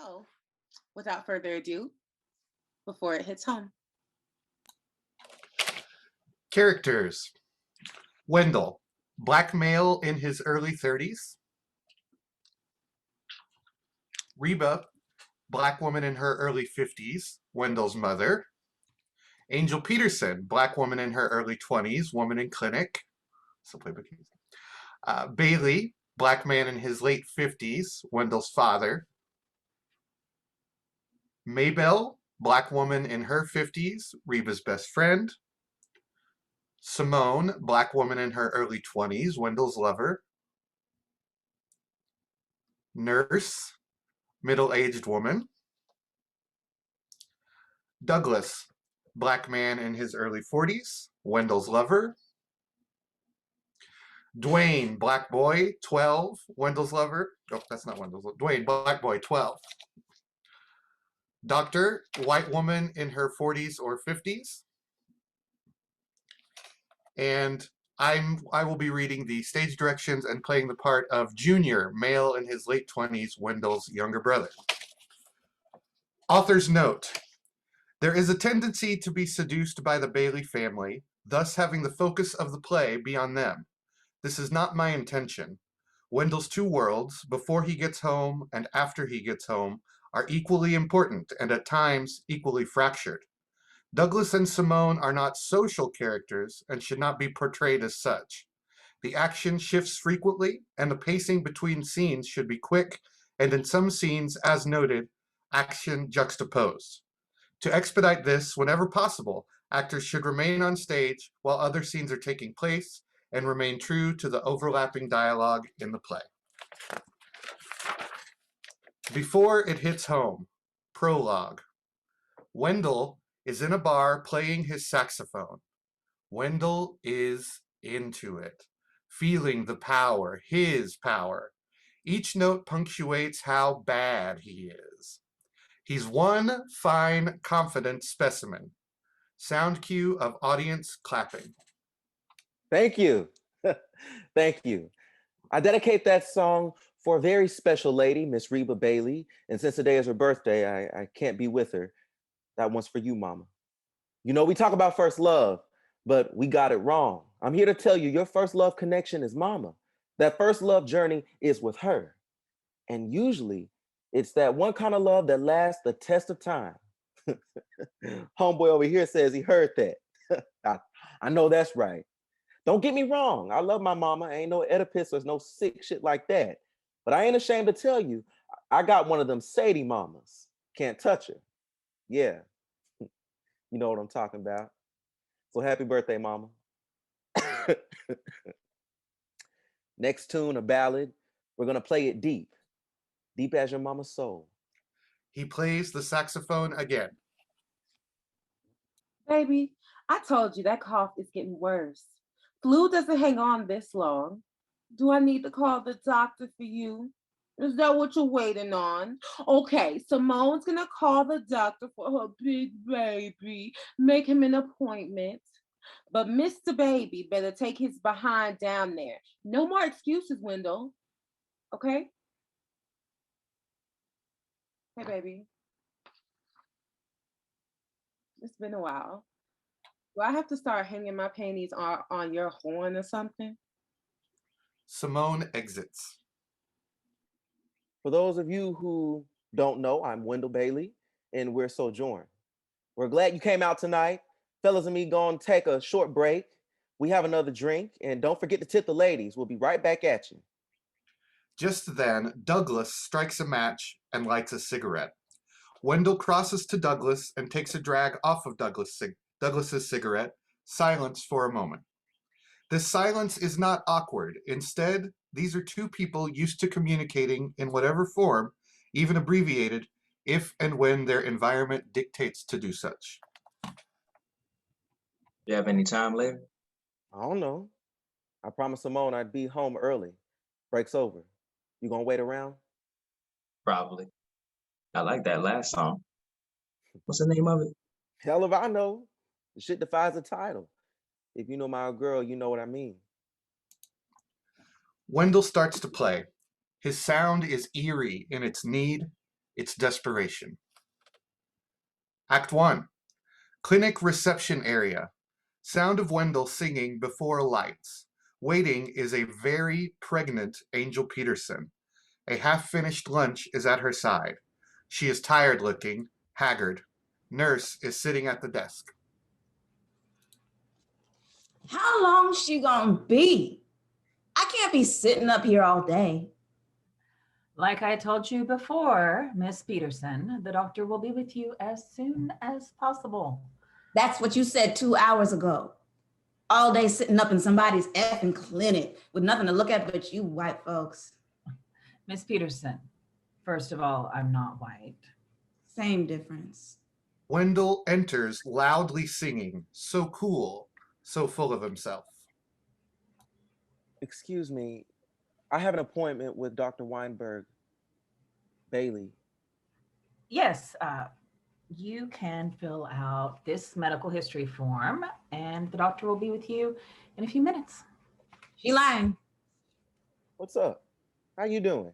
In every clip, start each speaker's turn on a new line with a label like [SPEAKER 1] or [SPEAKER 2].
[SPEAKER 1] So, without further ado, before it hits home.
[SPEAKER 2] Characters. Wendell, black male in his early 30s. Reba, black woman in her early 50s, Wendell's mother. Angel Peterson, black woman in her early 20s, woman in clinic. Still play bookies. Bailey, black man in his late 50s, Wendell's father. Maybelle, black woman in her 50s, Reba's best friend. Simone, black woman in her early 20s, Wendell's lover. Nurse, middle-aged woman. Douglas, black man in his early 40s, Wendell's lover. Dwayne, black boy, 12, Wendell's lover. Oh, that's not Wendell's lover. Dwayne, black boy, 12. Doctor, white woman in her 40s or 50s. And I will be reading the stage directions and playing the part of Junior, male in his late 20s, Wendell's younger brother. Author's note. There is a tendency to be seduced by the Bailey family, thus having the focus of the play be on them. This is not my intention. Wendell's two worlds, before he gets home and after he gets home, are equally important and at times equally fractured. Douglas and Simone are not social characters and should not be portrayed as such. The action shifts frequently, and the pacing between scenes should be quick, and in some scenes, as noted, action juxtaposed. To expedite this, whenever possible, actors should remain on stage while other scenes are taking place and remain true to the overlapping dialogue in the play. Before it hits home, prologue. Wendell is in a bar playing his saxophone. Wendell is into it, feeling the power, his power. Each note punctuates how bad he is. He's one fine, confident specimen. Sound cue of audience clapping.
[SPEAKER 3] Thank you. Thank you. I dedicate that song for a very special lady, Miss Reba Bailey. And since today is her birthday, I can't be with her. That one's for you, Mama. You know, we talk about first love, but we got it wrong. I'm here to tell you your first love connection is Mama. That first love journey is with her. And usually it's that one kind of love that lasts the test of time. Homeboy over here says he heard that. I know that's right. Don't get me wrong. I love my mama. I ain't no Oedipus or no sick shit like that. But I ain't ashamed to tell you, I got one of them Sadie mamas. Can't touch her. Yeah. You know what I'm talking about. So happy birthday, mama. Next tune, a ballad. We're going to play it deep. Deep as your mama's soul.
[SPEAKER 2] He plays the saxophone again.
[SPEAKER 1] Baby, I told you that cough is getting worse. Flu doesn't hang on this long. Do I need to call the doctor for you? Is that what you're waiting on? Okay, Simone's gonna call the doctor for her big baby, make him an appointment. But Mr. Baby better take his behind down there. No more excuses, Wendell. Okay? Hey, baby. It's been a while. Do I have to start hanging my panties on your horn or something?
[SPEAKER 2] Simone exits.
[SPEAKER 3] For those of you who don't know, I'm Wendell Bailey, and we're Sojourn. We're glad you came out tonight. Fellas and me gonna take a short break. We have another drink, and don't forget to tip the ladies. We'll be right back at you.
[SPEAKER 2] Just then, Douglas strikes a match and lights a cigarette. Wendell crosses to Douglas and takes a drag off of Douglas's cigarette. Silence for a moment. This silence is not awkward. Instead, these are two people used to communicating in whatever form, even abbreviated, if and when their environment dictates to do such.
[SPEAKER 4] You have any time later?
[SPEAKER 3] I don't know. I promised Simone I'd be home early. Break's over. You gonna wait around?
[SPEAKER 4] Probably. I like that last song. What's the name of it?
[SPEAKER 3] Hell if I know. The shit defies the title. If you know my girl, you know what I mean.
[SPEAKER 2] Wendell starts to play. His sound is eerie in its need, It's desperation. Act 1. Clinic reception area. Sound of Wendell singing before lights. Waiting is a very pregnant Angel Peterson. A half-finished lunch is at her side. She is tired-looking, haggard. Nurse is sitting at the desk.
[SPEAKER 5] How long she gonna be? I can't be sitting up here all day.
[SPEAKER 6] Like I told you before, Miss Peterson, the doctor will be with you as soon as possible.
[SPEAKER 5] That's what you said 2 hours ago. All day sitting up in somebody's effing clinic with nothing to look at but you white folks.
[SPEAKER 6] Miss Peterson, first of all, I'm not white.
[SPEAKER 5] Same difference.
[SPEAKER 2] Wendell enters loudly singing, so cool, so full of himself.
[SPEAKER 3] Excuse me, I have an appointment with Dr. Weinberg. Bailey.
[SPEAKER 6] Yes, you can fill out this medical history form and the doctor will be with you in a few minutes.
[SPEAKER 5] She lying.
[SPEAKER 3] What's up? How you doing?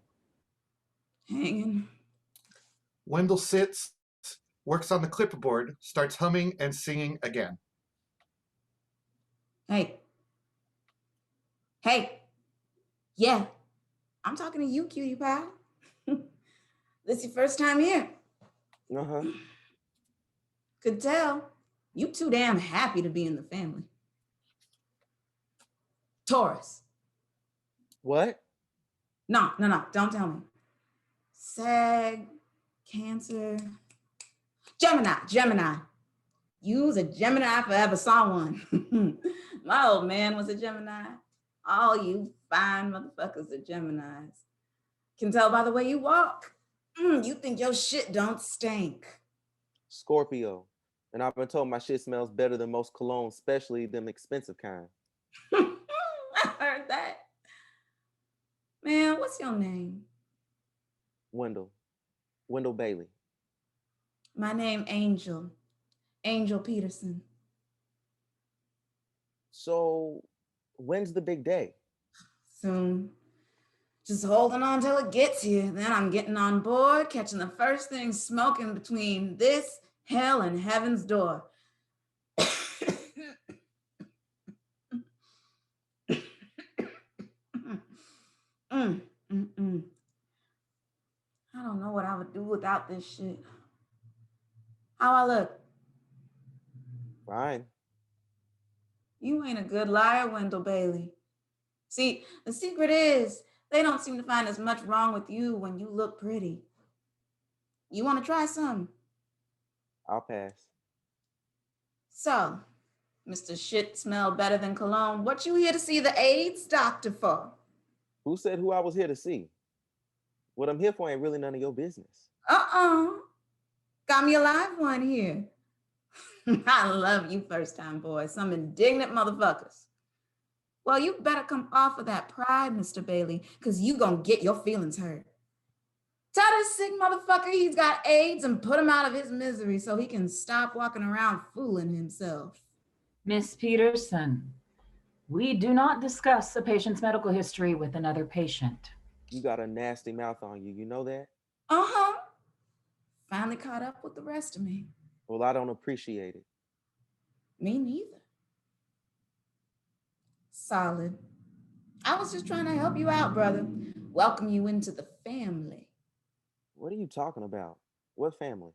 [SPEAKER 5] Hanging.
[SPEAKER 2] Wendell sits, works on the clipboard, starts humming and singing again.
[SPEAKER 5] Hey. Hey. Yeah. I'm talking to you, cutie pie. This your first time here.
[SPEAKER 3] Uh-huh.
[SPEAKER 5] Could tell. You too damn happy to be in the family. Taurus.
[SPEAKER 3] What?
[SPEAKER 5] No, don't tell me. Sag, Cancer, Gemini. You's a Gemini if I ever saw one. My old man was a Gemini. All you fine motherfuckers are Geminis. Can tell by the way you walk. You think your shit don't stink.
[SPEAKER 3] Scorpio. And I've been told my shit smells better than most cologne, especially them expensive kind.
[SPEAKER 5] I heard that. Man, what's your name?
[SPEAKER 3] Wendell Bailey.
[SPEAKER 5] My name Angel Peterson.
[SPEAKER 3] So when's the big day?
[SPEAKER 5] Soon. Just holding on till it gets here. Then I'm getting on board, catching the first thing smoking between this hell and heaven's door. I don't know what I would do without this shit. How I look?
[SPEAKER 3] Fine.
[SPEAKER 5] You ain't a good liar, Wendell Bailey. See, the secret is they don't seem to find as much wrong with you when you look pretty. You want to try some?
[SPEAKER 3] I'll pass.
[SPEAKER 5] So, Mr. Shit Smell Better Than Cologne, what you here to see the AIDS doctor for?
[SPEAKER 3] Who said who I was here to see? What I'm here for ain't really none of your business.
[SPEAKER 5] Got me a live one here. I love you first-time boys, some indignant motherfuckers. Well, you better come off of that pride, Mr. Bailey, because you gonna get your feelings hurt. Tell this sick motherfucker he's got AIDS and put him out of his misery so he can stop walking around fooling himself.
[SPEAKER 6] Miss Peterson, we do not discuss a patient's medical history with another patient.
[SPEAKER 3] You got a nasty mouth on you, you know that?
[SPEAKER 5] Uh-huh. Finally caught up with the rest of me.
[SPEAKER 3] Well, I don't appreciate it.
[SPEAKER 5] Me neither. Solid. I was just trying to help you out, brother. Welcome you into the family.
[SPEAKER 3] What are you talking about? What family?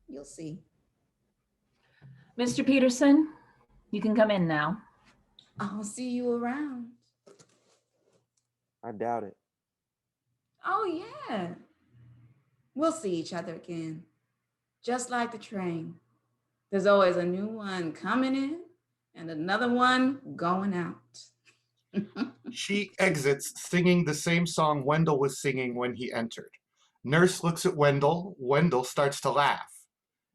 [SPEAKER 5] You'll see.
[SPEAKER 6] Mr. Peterson, you can come in now.
[SPEAKER 5] I'll see you around.
[SPEAKER 3] I doubt it.
[SPEAKER 5] Oh, yeah. We'll see each other again. Just like the train. There's always a new one coming in and another one going out.
[SPEAKER 2] She exits singing the same song Wendell was singing when he entered. Nurse looks at Wendell. Wendell starts to laugh.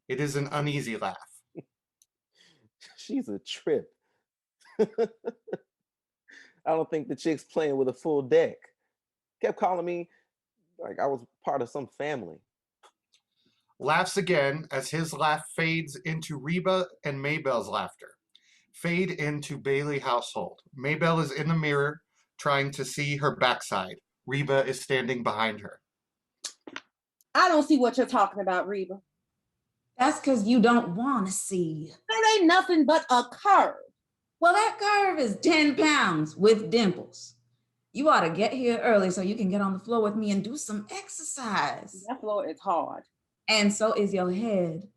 [SPEAKER 2] It is an uneasy laugh.
[SPEAKER 3] She's a trip. I don't think the chick's playing with a full deck. Kept calling me like I was part of some family.
[SPEAKER 2] Laughs again as his laugh fades into Reba and Maybelle's laughter. Fade into Bailey household. Maybelle is in the mirror trying to see her backside. Reba is standing behind her.
[SPEAKER 1] I don't see what you're talking about, Reba.
[SPEAKER 5] That's because you don't want to see.
[SPEAKER 1] That ain't nothing but a curve.
[SPEAKER 5] Well, that curve is 10 pounds with dimples. You ought to get here early so you can get on the floor with me and do some exercise.
[SPEAKER 1] That floor is hard.
[SPEAKER 5] And so is your head.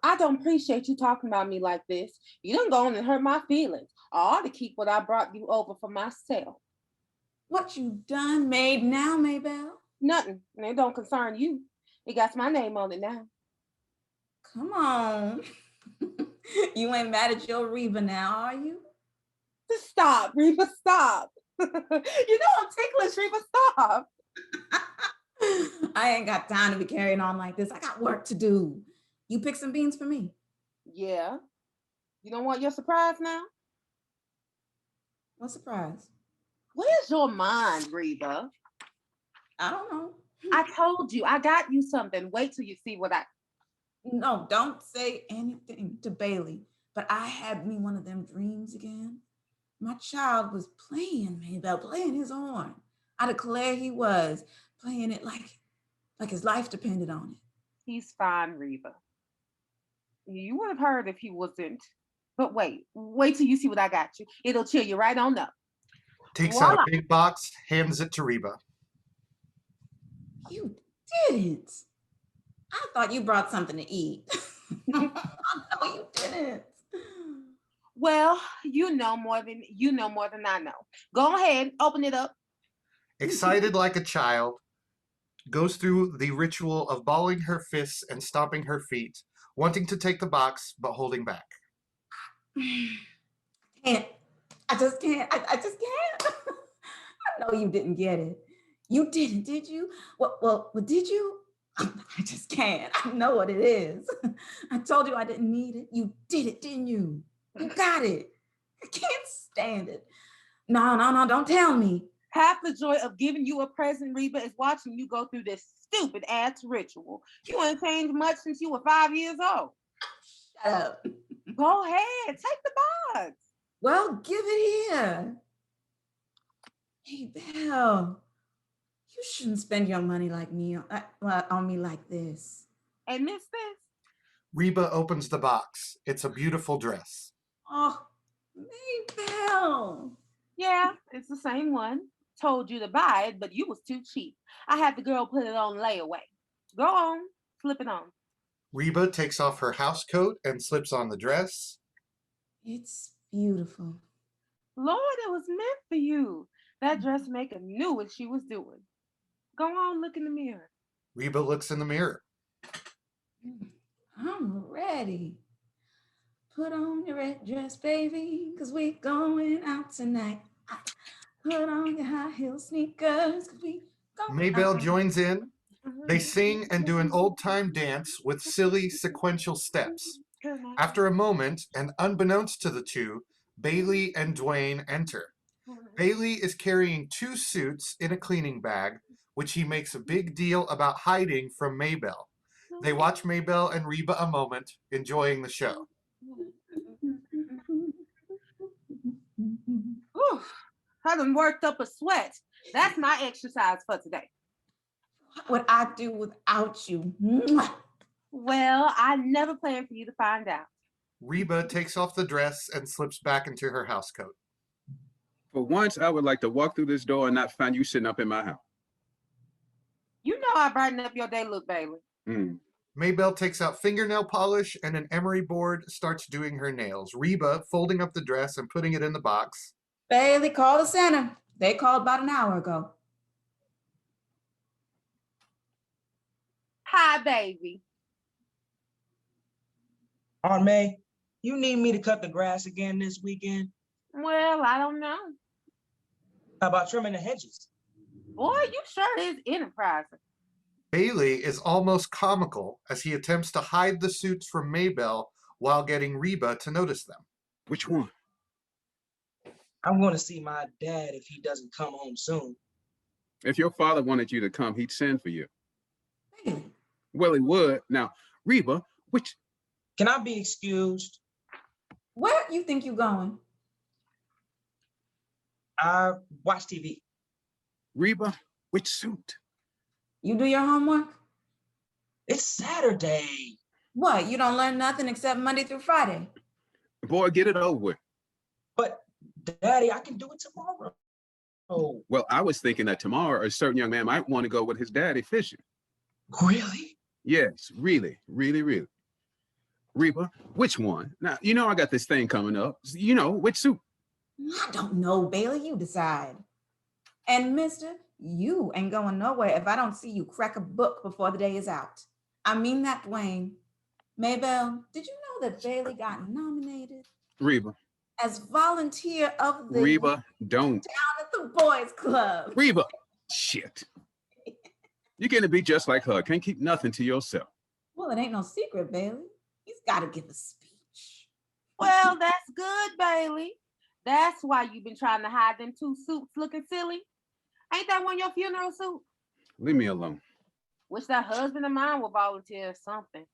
[SPEAKER 1] I don't appreciate you talking about me like this. You done gone and hurt my feelings. I ought to keep what I brought you over for myself.
[SPEAKER 5] What you done made now, Maybelle?
[SPEAKER 1] Nothing. And it don't concern you. It got my name on it now.
[SPEAKER 5] Come on. You ain't mad at your Reba now, are you?
[SPEAKER 1] Just stop, Reba, stop. You know I'm ticklish, Reba, stop.
[SPEAKER 5] I ain't got time to be carrying on like this. I got work to do. You pick some beans for me.
[SPEAKER 1] Yeah. You don't want your surprise now?
[SPEAKER 5] What surprise?
[SPEAKER 1] Where's your mind, Reba?
[SPEAKER 5] I don't know.
[SPEAKER 1] I told you, I got you something. Wait till you see what I...
[SPEAKER 5] No, don't say anything to Bailey. But I had me one of them dreams again. My child was playing, Maybelle, playing his horn. I declare he was playing it like his life depended on it.
[SPEAKER 1] He's fine, Reba. You would have heard if he wasn't. But wait till you see what I got you. It'll cheer you right on up.
[SPEAKER 2] Takes out a big box, hands it to Reba.
[SPEAKER 5] You didn't. I thought you brought something to eat. No, you didn't.
[SPEAKER 1] Well, you know more than I know. Go ahead, open it up.
[SPEAKER 2] Excited like a child, goes through the ritual of balling her fists and stomping her feet, wanting to take the box, but holding back.
[SPEAKER 5] Can't. I just can't. I just can't. I know you didn't get it. You didn't, did you? Well, did you? I just can't. I know what it is. I told you I didn't need it. You did it, didn't you? You got it. I can't stand it. No, don't tell me.
[SPEAKER 1] Half the joy of giving you a present, Reba, is watching you go through this stupid ass ritual. You ain't changed much since you were 5 years old.
[SPEAKER 5] Shut up.
[SPEAKER 1] Go ahead, take the box.
[SPEAKER 5] Well, give it here. Hey, Belle, you shouldn't spend your money like me on me like this.
[SPEAKER 1] And miss this?
[SPEAKER 2] Reba opens the box. It's a beautiful dress.
[SPEAKER 5] Oh, Maybelle.
[SPEAKER 1] Yeah, it's the same one. Told you to buy it, but you was too cheap. I had the girl put it on layaway. Go on, slip it on.
[SPEAKER 2] Reba takes off her house coat and slips on the dress.
[SPEAKER 5] It's beautiful.
[SPEAKER 1] Lord, it was meant for you. That dressmaker knew what she was doing. Go on, look in the mirror.
[SPEAKER 2] Reba looks in the mirror.
[SPEAKER 5] I'm ready. Put on your red dress, baby, because we going out tonight. Put on your high heel sneakers, because we going
[SPEAKER 2] Maybelle
[SPEAKER 5] out.
[SPEAKER 2] joins in. They sing and do an old-time dance with silly sequential steps. After a moment, and unbeknownst to the two, Bailey and Dwayne enter. Bailey is carrying 2 suits in a cleaning bag, which he makes a big deal about hiding from Maybelle. They watch Maybelle and Reba a moment, enjoying the show.
[SPEAKER 1] Whew, I done worked up a sweat. That's my exercise for today.
[SPEAKER 5] What would I do without you? Mwah.
[SPEAKER 1] Well, I never planned for you to find out.
[SPEAKER 2] Reba takes off the dress and slips back into her housecoat.
[SPEAKER 7] For once, I would like to walk through this door and not find you sitting up in my house.
[SPEAKER 1] You know I brighten up your day, look, Bailey.
[SPEAKER 2] Maybelle takes out fingernail polish and an emery board, starts doing her nails. Reba folding up the dress and putting it in the box.
[SPEAKER 5] Bailey, call the center. They called about an hour ago.
[SPEAKER 1] Hi, baby.
[SPEAKER 4] Aunt May, you need me to cut the grass again this weekend?
[SPEAKER 1] Well, I don't know.
[SPEAKER 4] How about trimming the hedges?
[SPEAKER 1] Boy, you sure is enterprising.
[SPEAKER 2] Bailey is almost comical as he attempts to hide the suits from Maybelle while getting Reba to notice them.
[SPEAKER 7] Which one?
[SPEAKER 4] I'm going to see my dad if he doesn't come home soon.
[SPEAKER 7] If your father wanted you to come, he'd send for you.
[SPEAKER 5] Bailey.
[SPEAKER 7] Well, he would. Now, Reba, which...
[SPEAKER 4] Can I be excused?
[SPEAKER 5] Where you think you going?
[SPEAKER 4] I watch TV.
[SPEAKER 7] Reba, which suit?
[SPEAKER 5] You do your homework?
[SPEAKER 4] It's Saturday.
[SPEAKER 5] What, you don't learn nothing except Monday through Friday?
[SPEAKER 7] Boy, get it over with.
[SPEAKER 4] But Daddy, I can do it tomorrow. Oh,
[SPEAKER 7] Well, I was thinking that tomorrow a certain young man might want to go with his daddy fishing.
[SPEAKER 4] really?
[SPEAKER 7] Yes, really, really, really. Reba, which one? Now, you know I got this thing coming up. You know, which suit?
[SPEAKER 5] I don't know, Bailey, you decide. And mister, you ain't going nowhere if I don't see you crack a book before the day is out. I mean that, Dwayne. Maybelle, did you know that Bailey got nominated
[SPEAKER 7] Reba,
[SPEAKER 5] as volunteer of the year
[SPEAKER 7] Reba, don't.
[SPEAKER 5] down at the boys club?
[SPEAKER 7] Reba, shit. You're going to be just like her. Can't keep nothing to yourself.
[SPEAKER 5] Well, it ain't no secret, Bailey. He's got to give a speech.
[SPEAKER 1] Well, that's good, Bailey. That's why you've been trying to hide them two suits looking silly. Ain't that one your funeral suit?
[SPEAKER 7] Leave me alone.
[SPEAKER 1] Wish that husband of mine would volunteer or something.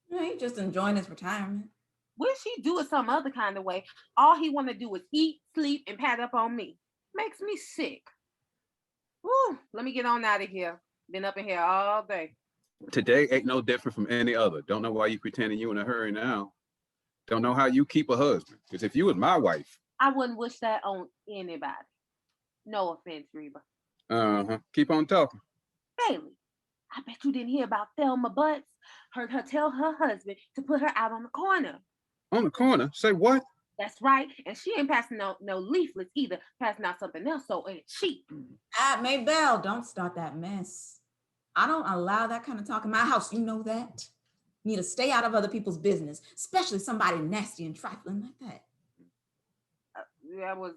[SPEAKER 5] Yeah, he's just enjoying his retirement.
[SPEAKER 1] Wish he'd do it some other kind of way. All he want to do is eat, sleep, and pat up on me. Makes me sick. Woo, let me get on out of here. Been up in here all day.
[SPEAKER 7] Today ain't no different from any other. Don't know why you pretending you in a hurry now. Don't know how you keep a husband. Because if you was my wife.
[SPEAKER 1] I wouldn't wish that on anybody. No offense, Reba.
[SPEAKER 7] Uh-huh. Keep on talking.
[SPEAKER 1] Bailey, I bet you didn't hear about Thelma Butts. Heard her tell her husband to put her out on the corner.
[SPEAKER 7] On the corner? Say what?
[SPEAKER 1] That's right. And she ain't passing no leaflets either, passing out something else so it's cheap.
[SPEAKER 5] Maybelle, don't start that mess. I don't allow that kind of talk in my house. You know that. You need to stay out of other people's business, especially somebody nasty and trifling like that.
[SPEAKER 1] That was.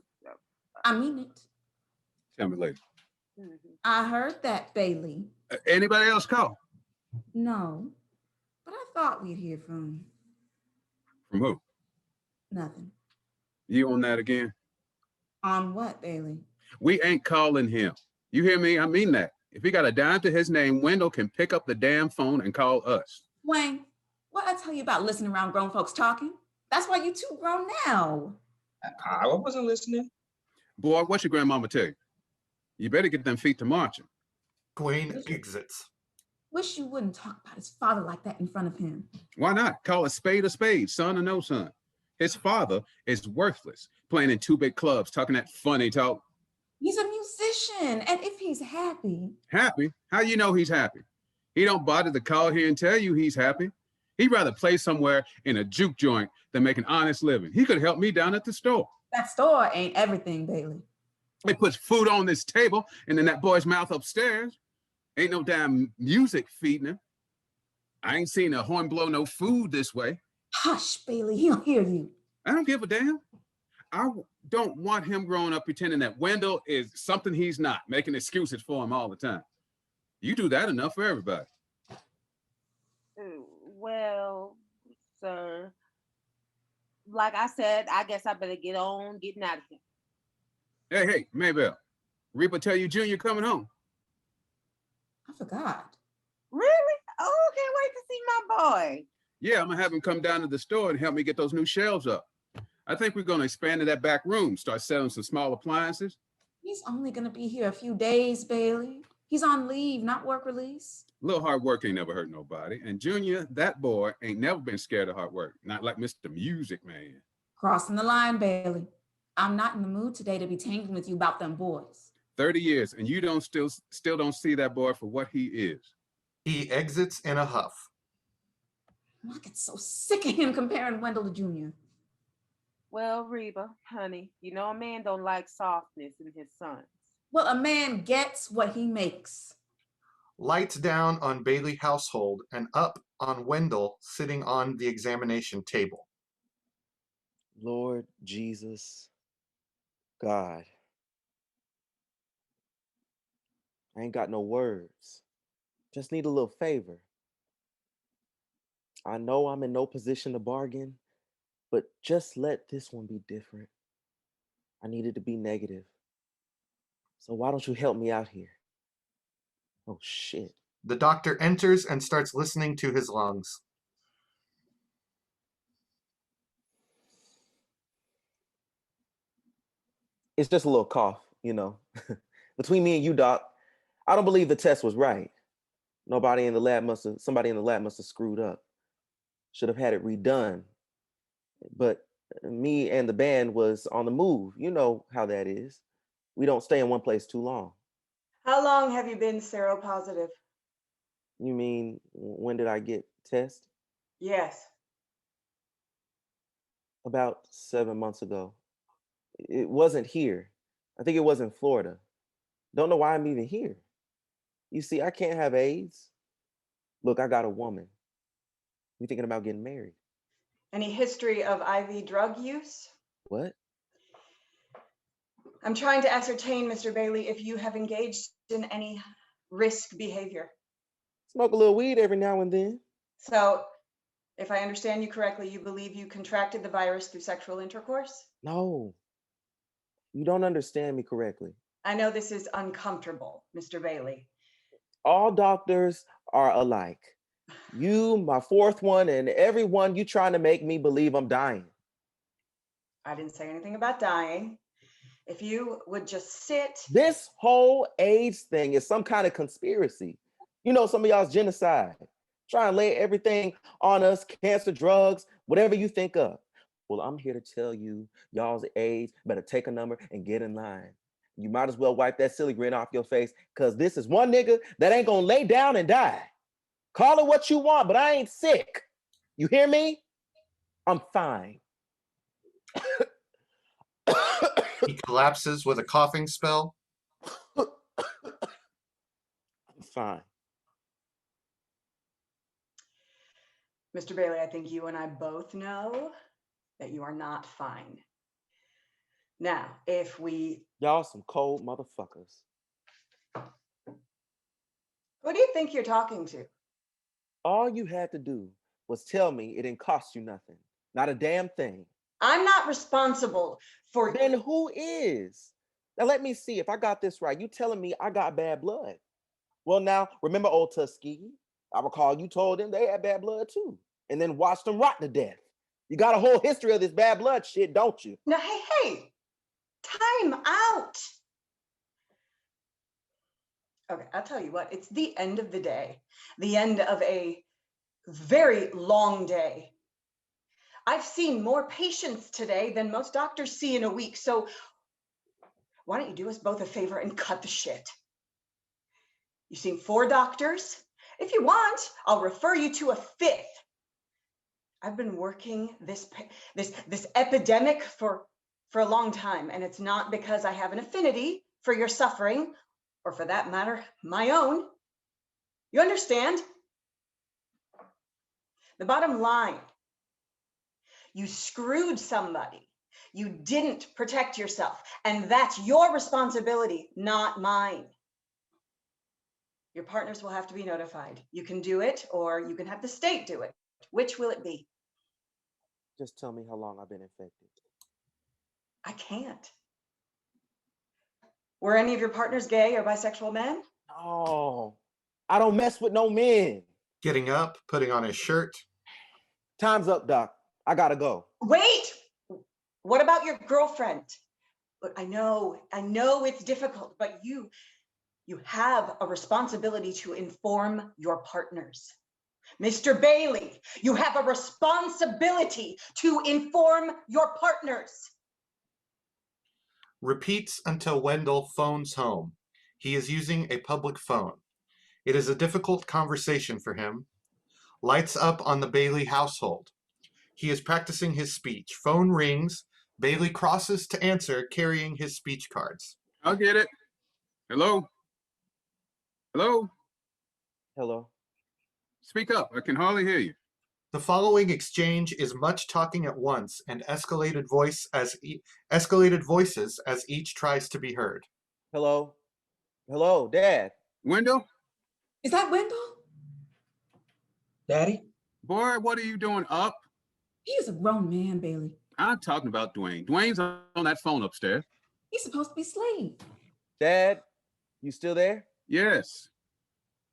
[SPEAKER 5] I mean it.
[SPEAKER 7] Tell me later.
[SPEAKER 5] I heard that, Bailey.
[SPEAKER 7] Anybody else call?
[SPEAKER 5] No, but I thought we'd hear from
[SPEAKER 7] From who?
[SPEAKER 5] nothing.
[SPEAKER 7] You on that again?
[SPEAKER 5] On what, Bailey?
[SPEAKER 7] We ain't calling him. You hear me? I mean that. If he got a dime to his name, Wendell can pick up the damn phone and call us.
[SPEAKER 5] Wayne, what I tell you about listening around grown folks talking? That's why you two grown now.
[SPEAKER 4] I wasn't listening.
[SPEAKER 7] Boy, what's your grandmama tell you? You better get them feet to marching.
[SPEAKER 2] Gawain exits.
[SPEAKER 5] Wish you wouldn't talk about his father like that in front of him.
[SPEAKER 7] Why not? Call a spade, son or no son. His father is worthless, playing in two big clubs, talking that funny talk.
[SPEAKER 5] He's a musician, and if he's happy.
[SPEAKER 7] Happy? How you know he's happy? He don't bother to call here and tell you he's happy. He'd rather play somewhere in a juke joint than make an honest living. He could help me down at the store.
[SPEAKER 5] That store ain't everything, Bailey.
[SPEAKER 7] It puts food on this table and in that boy's mouth upstairs. Ain't no damn music feeding him. I ain't seen a horn blow no food this way.
[SPEAKER 5] Hush, Bailey, he'll hear you.
[SPEAKER 7] I don't give a damn. I don't want him growing up pretending that Wendell is something he's not, making excuses for him all the time. You do that enough for everybody.
[SPEAKER 1] Well, sir, like I said, I guess I better get on getting out of here.
[SPEAKER 7] Hey, Maybelle, Reba tell you Junior coming home.
[SPEAKER 5] I forgot.
[SPEAKER 1] Really? Oh, can't wait to see my boy.
[SPEAKER 7] Yeah, I'm gonna have him come down to the store and help me get those new shelves up. I think we're gonna expand to that back room, start selling some small appliances.
[SPEAKER 5] He's only gonna be here a few days, Bailey. He's on leave, not work release.
[SPEAKER 7] A little hard work ain't never hurt nobody. And Junior, that boy, ain't never been scared of hard work. Not like Mr. Music Man.
[SPEAKER 5] Crossing the line, Bailey. I'm not in the mood today to be tangling with you about them boys.
[SPEAKER 7] 30 years, and you don't still don't see that boy for what he is.
[SPEAKER 2] He exits in a huff.
[SPEAKER 5] I get so sick of him comparing Wendell to Junior.
[SPEAKER 1] Well, Reba, honey, you know a man don't like softness in his sons.
[SPEAKER 5] Well, a man gets what he makes.
[SPEAKER 2] Lights down on Bailey household and up on Wendell sitting on the examination table.
[SPEAKER 3] Lord Jesus, God. I ain't got no words. Just need a little favor. I know I'm in no position to bargain, but just let this one be different. I need it to be negative. So why don't you help me out here? Oh, shit.
[SPEAKER 2] The doctor enters and starts listening to his lungs.
[SPEAKER 3] It's just a little cough, you know. Between me and you, Doc, I don't believe the test was right. Somebody in the lab must have screwed up. Should have had it redone. But me and the band was on the move. You know how that is. We don't stay in one place too long.
[SPEAKER 8] How long have you been seropositive?
[SPEAKER 3] You mean, when did I get tested?
[SPEAKER 8] Yes.
[SPEAKER 3] About 7 months ago. It wasn't here. I think it was in Florida. Don't know why I'm even here. You see, I can't have AIDS. Look, I got a woman. We thinking about getting married.
[SPEAKER 8] Any history of IV drug use?
[SPEAKER 3] What?
[SPEAKER 8] I'm trying to ascertain, Mr. Bailey, if you have engaged in any risk behavior.
[SPEAKER 3] Smoke a little weed every now and then.
[SPEAKER 8] So, if I understand you correctly, you believe you contracted the virus through sexual intercourse?
[SPEAKER 3] No, you don't understand me correctly.
[SPEAKER 8] I know this is uncomfortable, Mr. Bailey.
[SPEAKER 3] All doctors are alike. You, my fourth one, and everyone, you trying to make me believe I'm dying.
[SPEAKER 8] I didn't say anything about dying. If you would just sit.
[SPEAKER 3] This whole AIDS thing is some kind of conspiracy. You know, some of y'all's genocide. Trying to lay everything on us, cancer, drugs, whatever you think of. Well, I'm here to tell you, y'all's AIDS, better take a number and get in line. You might as well wipe that silly grin off your face, because this is one nigga that ain't gonna lay down and die. Call it what you want, but I ain't sick. You hear me? I'm fine.
[SPEAKER 2] He collapses with a coughing spell.
[SPEAKER 3] I'm fine.
[SPEAKER 8] Mr. Bailey, I think you and I both know that you are not fine. Now, if we...
[SPEAKER 3] Y'all some cold motherfuckers.
[SPEAKER 8] Who do you think you're talking to?
[SPEAKER 3] All you had to do was tell me it didn't cost you nothing. Not a damn thing.
[SPEAKER 8] I'm not responsible for...
[SPEAKER 3] Then who is? Now let me see if I got this right. You telling me I got bad blood. Well now, remember old Tuskegee? I recall you told them they had bad blood too. And then watched them rot to death. You got a whole history of this bad blood shit, don't you?
[SPEAKER 8] Now, hey, time out. Okay, I'll tell you what, it's the end of the day. The end of a very long day. I've seen more patients today than most doctors see in a week. So why don't you do us both a favor and cut the shit? You've seen 4 doctors. If you want, I'll refer you to a 5th. I've been working this epidemic for a long time, and it's not because I have an affinity for your suffering, or for that matter, my own. You understand? The bottom line, you screwed somebody. You didn't protect yourself, and that's your responsibility, not mine. Your partners will have to be notified. You can do it, or you can have the state do it. Which will it be?
[SPEAKER 3] Just tell me how long I've been infected.
[SPEAKER 8] I can't. Were any of your partners gay or bisexual men?
[SPEAKER 3] Oh, I don't mess with no men.
[SPEAKER 2] Getting up, putting on his shirt.
[SPEAKER 3] Time's up, Doc. I gotta go.
[SPEAKER 8] Wait! What about your girlfriend? Look, I know it's difficult, but you have a responsibility to inform your partners. Mr. Bailey, you have a responsibility to inform your partners.
[SPEAKER 2] Repeats until Wendell phones home. He is using a public phone. It is a difficult conversation for him. Lights up on the Bailey household. He is practicing his speech. Phone rings. Bailey crosses to answer, carrying his speech cards.
[SPEAKER 7] I'll get it. Hello? Hello?
[SPEAKER 3] Hello.
[SPEAKER 7] Speak up. I can hardly hear you.
[SPEAKER 2] The following exchange is much talking at once and escalated voices as each tries to be heard.
[SPEAKER 3] Hello. Hello, Dad.
[SPEAKER 7] Wendell?
[SPEAKER 5] Is that Wendell?
[SPEAKER 4] Daddy?
[SPEAKER 7] Boy, what are you doing up?
[SPEAKER 5] He is a grown man, Bailey.
[SPEAKER 7] I'm talking about Dwayne. Dwayne's on that phone upstairs.
[SPEAKER 5] He's supposed to be asleep.
[SPEAKER 3] Dad, you still there?
[SPEAKER 7] Yes.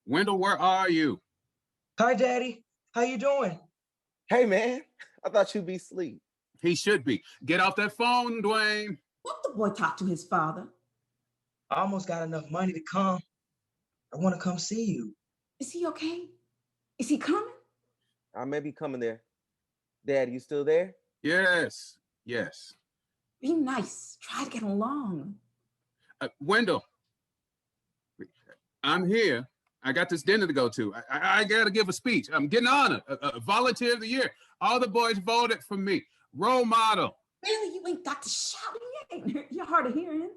[SPEAKER 7] Wendell, where are you?
[SPEAKER 9] Hi, Daddy. How you doing?
[SPEAKER 3] Hey, man. I thought you'd be asleep.
[SPEAKER 7] He should be. Get off that phone, Dwayne.
[SPEAKER 5] Let the boy talk to his father.
[SPEAKER 9] I almost got enough money to come. I want to come see you.
[SPEAKER 5] Is he okay? Is he coming?
[SPEAKER 3] I may be coming there. Dad, you still there?
[SPEAKER 7] Yes, yes.
[SPEAKER 5] Be nice. Try to get along.
[SPEAKER 7] Wendell, I'm here. I got this dinner to go to. I got to give a speech. I'm getting honored. Volunteer of the year. All the boys voted for me. Role model.
[SPEAKER 5] Bailey, you ain't got to shout. You're hard of hearing.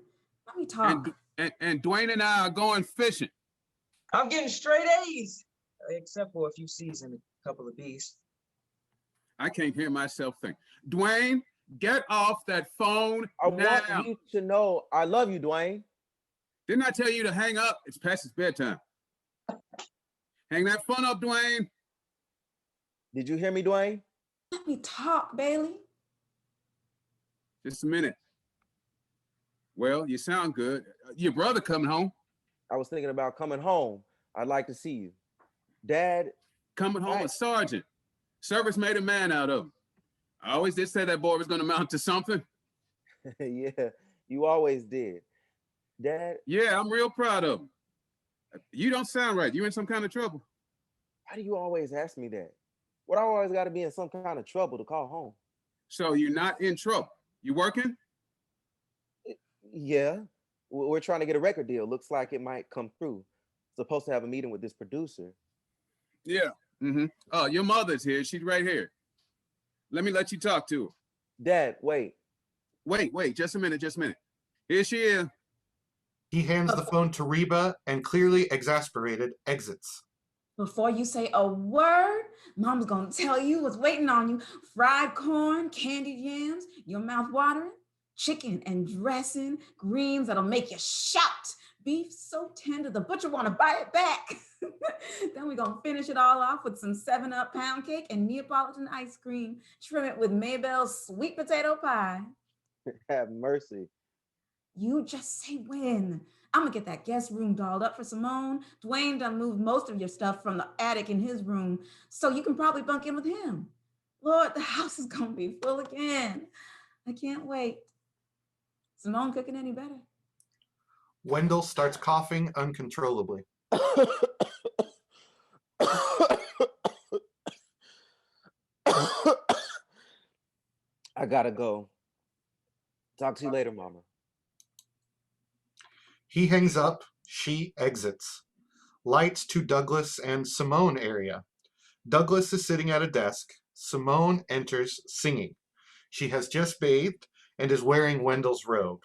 [SPEAKER 5] Let me talk.
[SPEAKER 7] And Dwayne and I are going fishing.
[SPEAKER 9] I'm getting straight A's, except for a few C's and a couple of B's.
[SPEAKER 7] I can't hear myself think. Dwayne, get off that phone
[SPEAKER 3] I
[SPEAKER 7] now.
[SPEAKER 3] want you to know I love you, Dwayne.
[SPEAKER 7] Didn't I tell you to hang up? It's past its bedtime. Hang that phone up, Dwayne.
[SPEAKER 3] Did you hear me, Dwayne?
[SPEAKER 5] Let me talk, Bailey.
[SPEAKER 7] Just a minute. Well, you sound good. Your brother coming home.
[SPEAKER 3] I was thinking about coming home. I'd like to see you. Dad.
[SPEAKER 7] Coming home a sergeant. Service made a man out of him. I always did say that boy was going to amount to something.
[SPEAKER 3] Yeah, you always did. Dad.
[SPEAKER 7] Yeah, I'm real proud of him. You don't sound right. You in some kind of trouble.
[SPEAKER 3] Why do you always ask me that? What I always got to be in some kind of trouble to call home.
[SPEAKER 7] So you're not in trouble. You working?
[SPEAKER 3] Yeah. We're trying to get a record deal. Looks like it might come through. Supposed to have a meeting with this producer.
[SPEAKER 7] Yeah. Mm-hmm. Oh, your mother's here. She's right here. Let me let you talk to her.
[SPEAKER 3] Dad, wait.
[SPEAKER 7] Wait. Just a minute. Here she is.
[SPEAKER 2] He hands the phone to Reba and, clearly exasperated, exits.
[SPEAKER 5] Before you say a word, Mom's gonna tell you what's waiting on you. Fried corn, candy jams, your mouth watering, chicken and dressing, greens that'll make you shout, beef so tender the butcher wanna buy it back. Then we're gonna finish it all off with some 7-Up pound cake and Neapolitan ice cream. Trim it with Maybelle's sweet potato pie.
[SPEAKER 3] Have mercy.
[SPEAKER 5] You just say when. I'm gonna get that guest room dolled up for Simone. Dwayne done moved most of your stuff from the attic in his room, so you can probably bunk in with him. Lord, the house is gonna be full again. I can't wait. Simone cooking any better?
[SPEAKER 2] Wendell starts coughing uncontrollably.
[SPEAKER 3] I gotta go. Talk to you later, Mama.
[SPEAKER 2] He hangs up. She exits. Lights to Douglas and Simone area. Douglas is sitting at a desk. Simone enters singing. She has just bathed and is wearing Wendell's robe.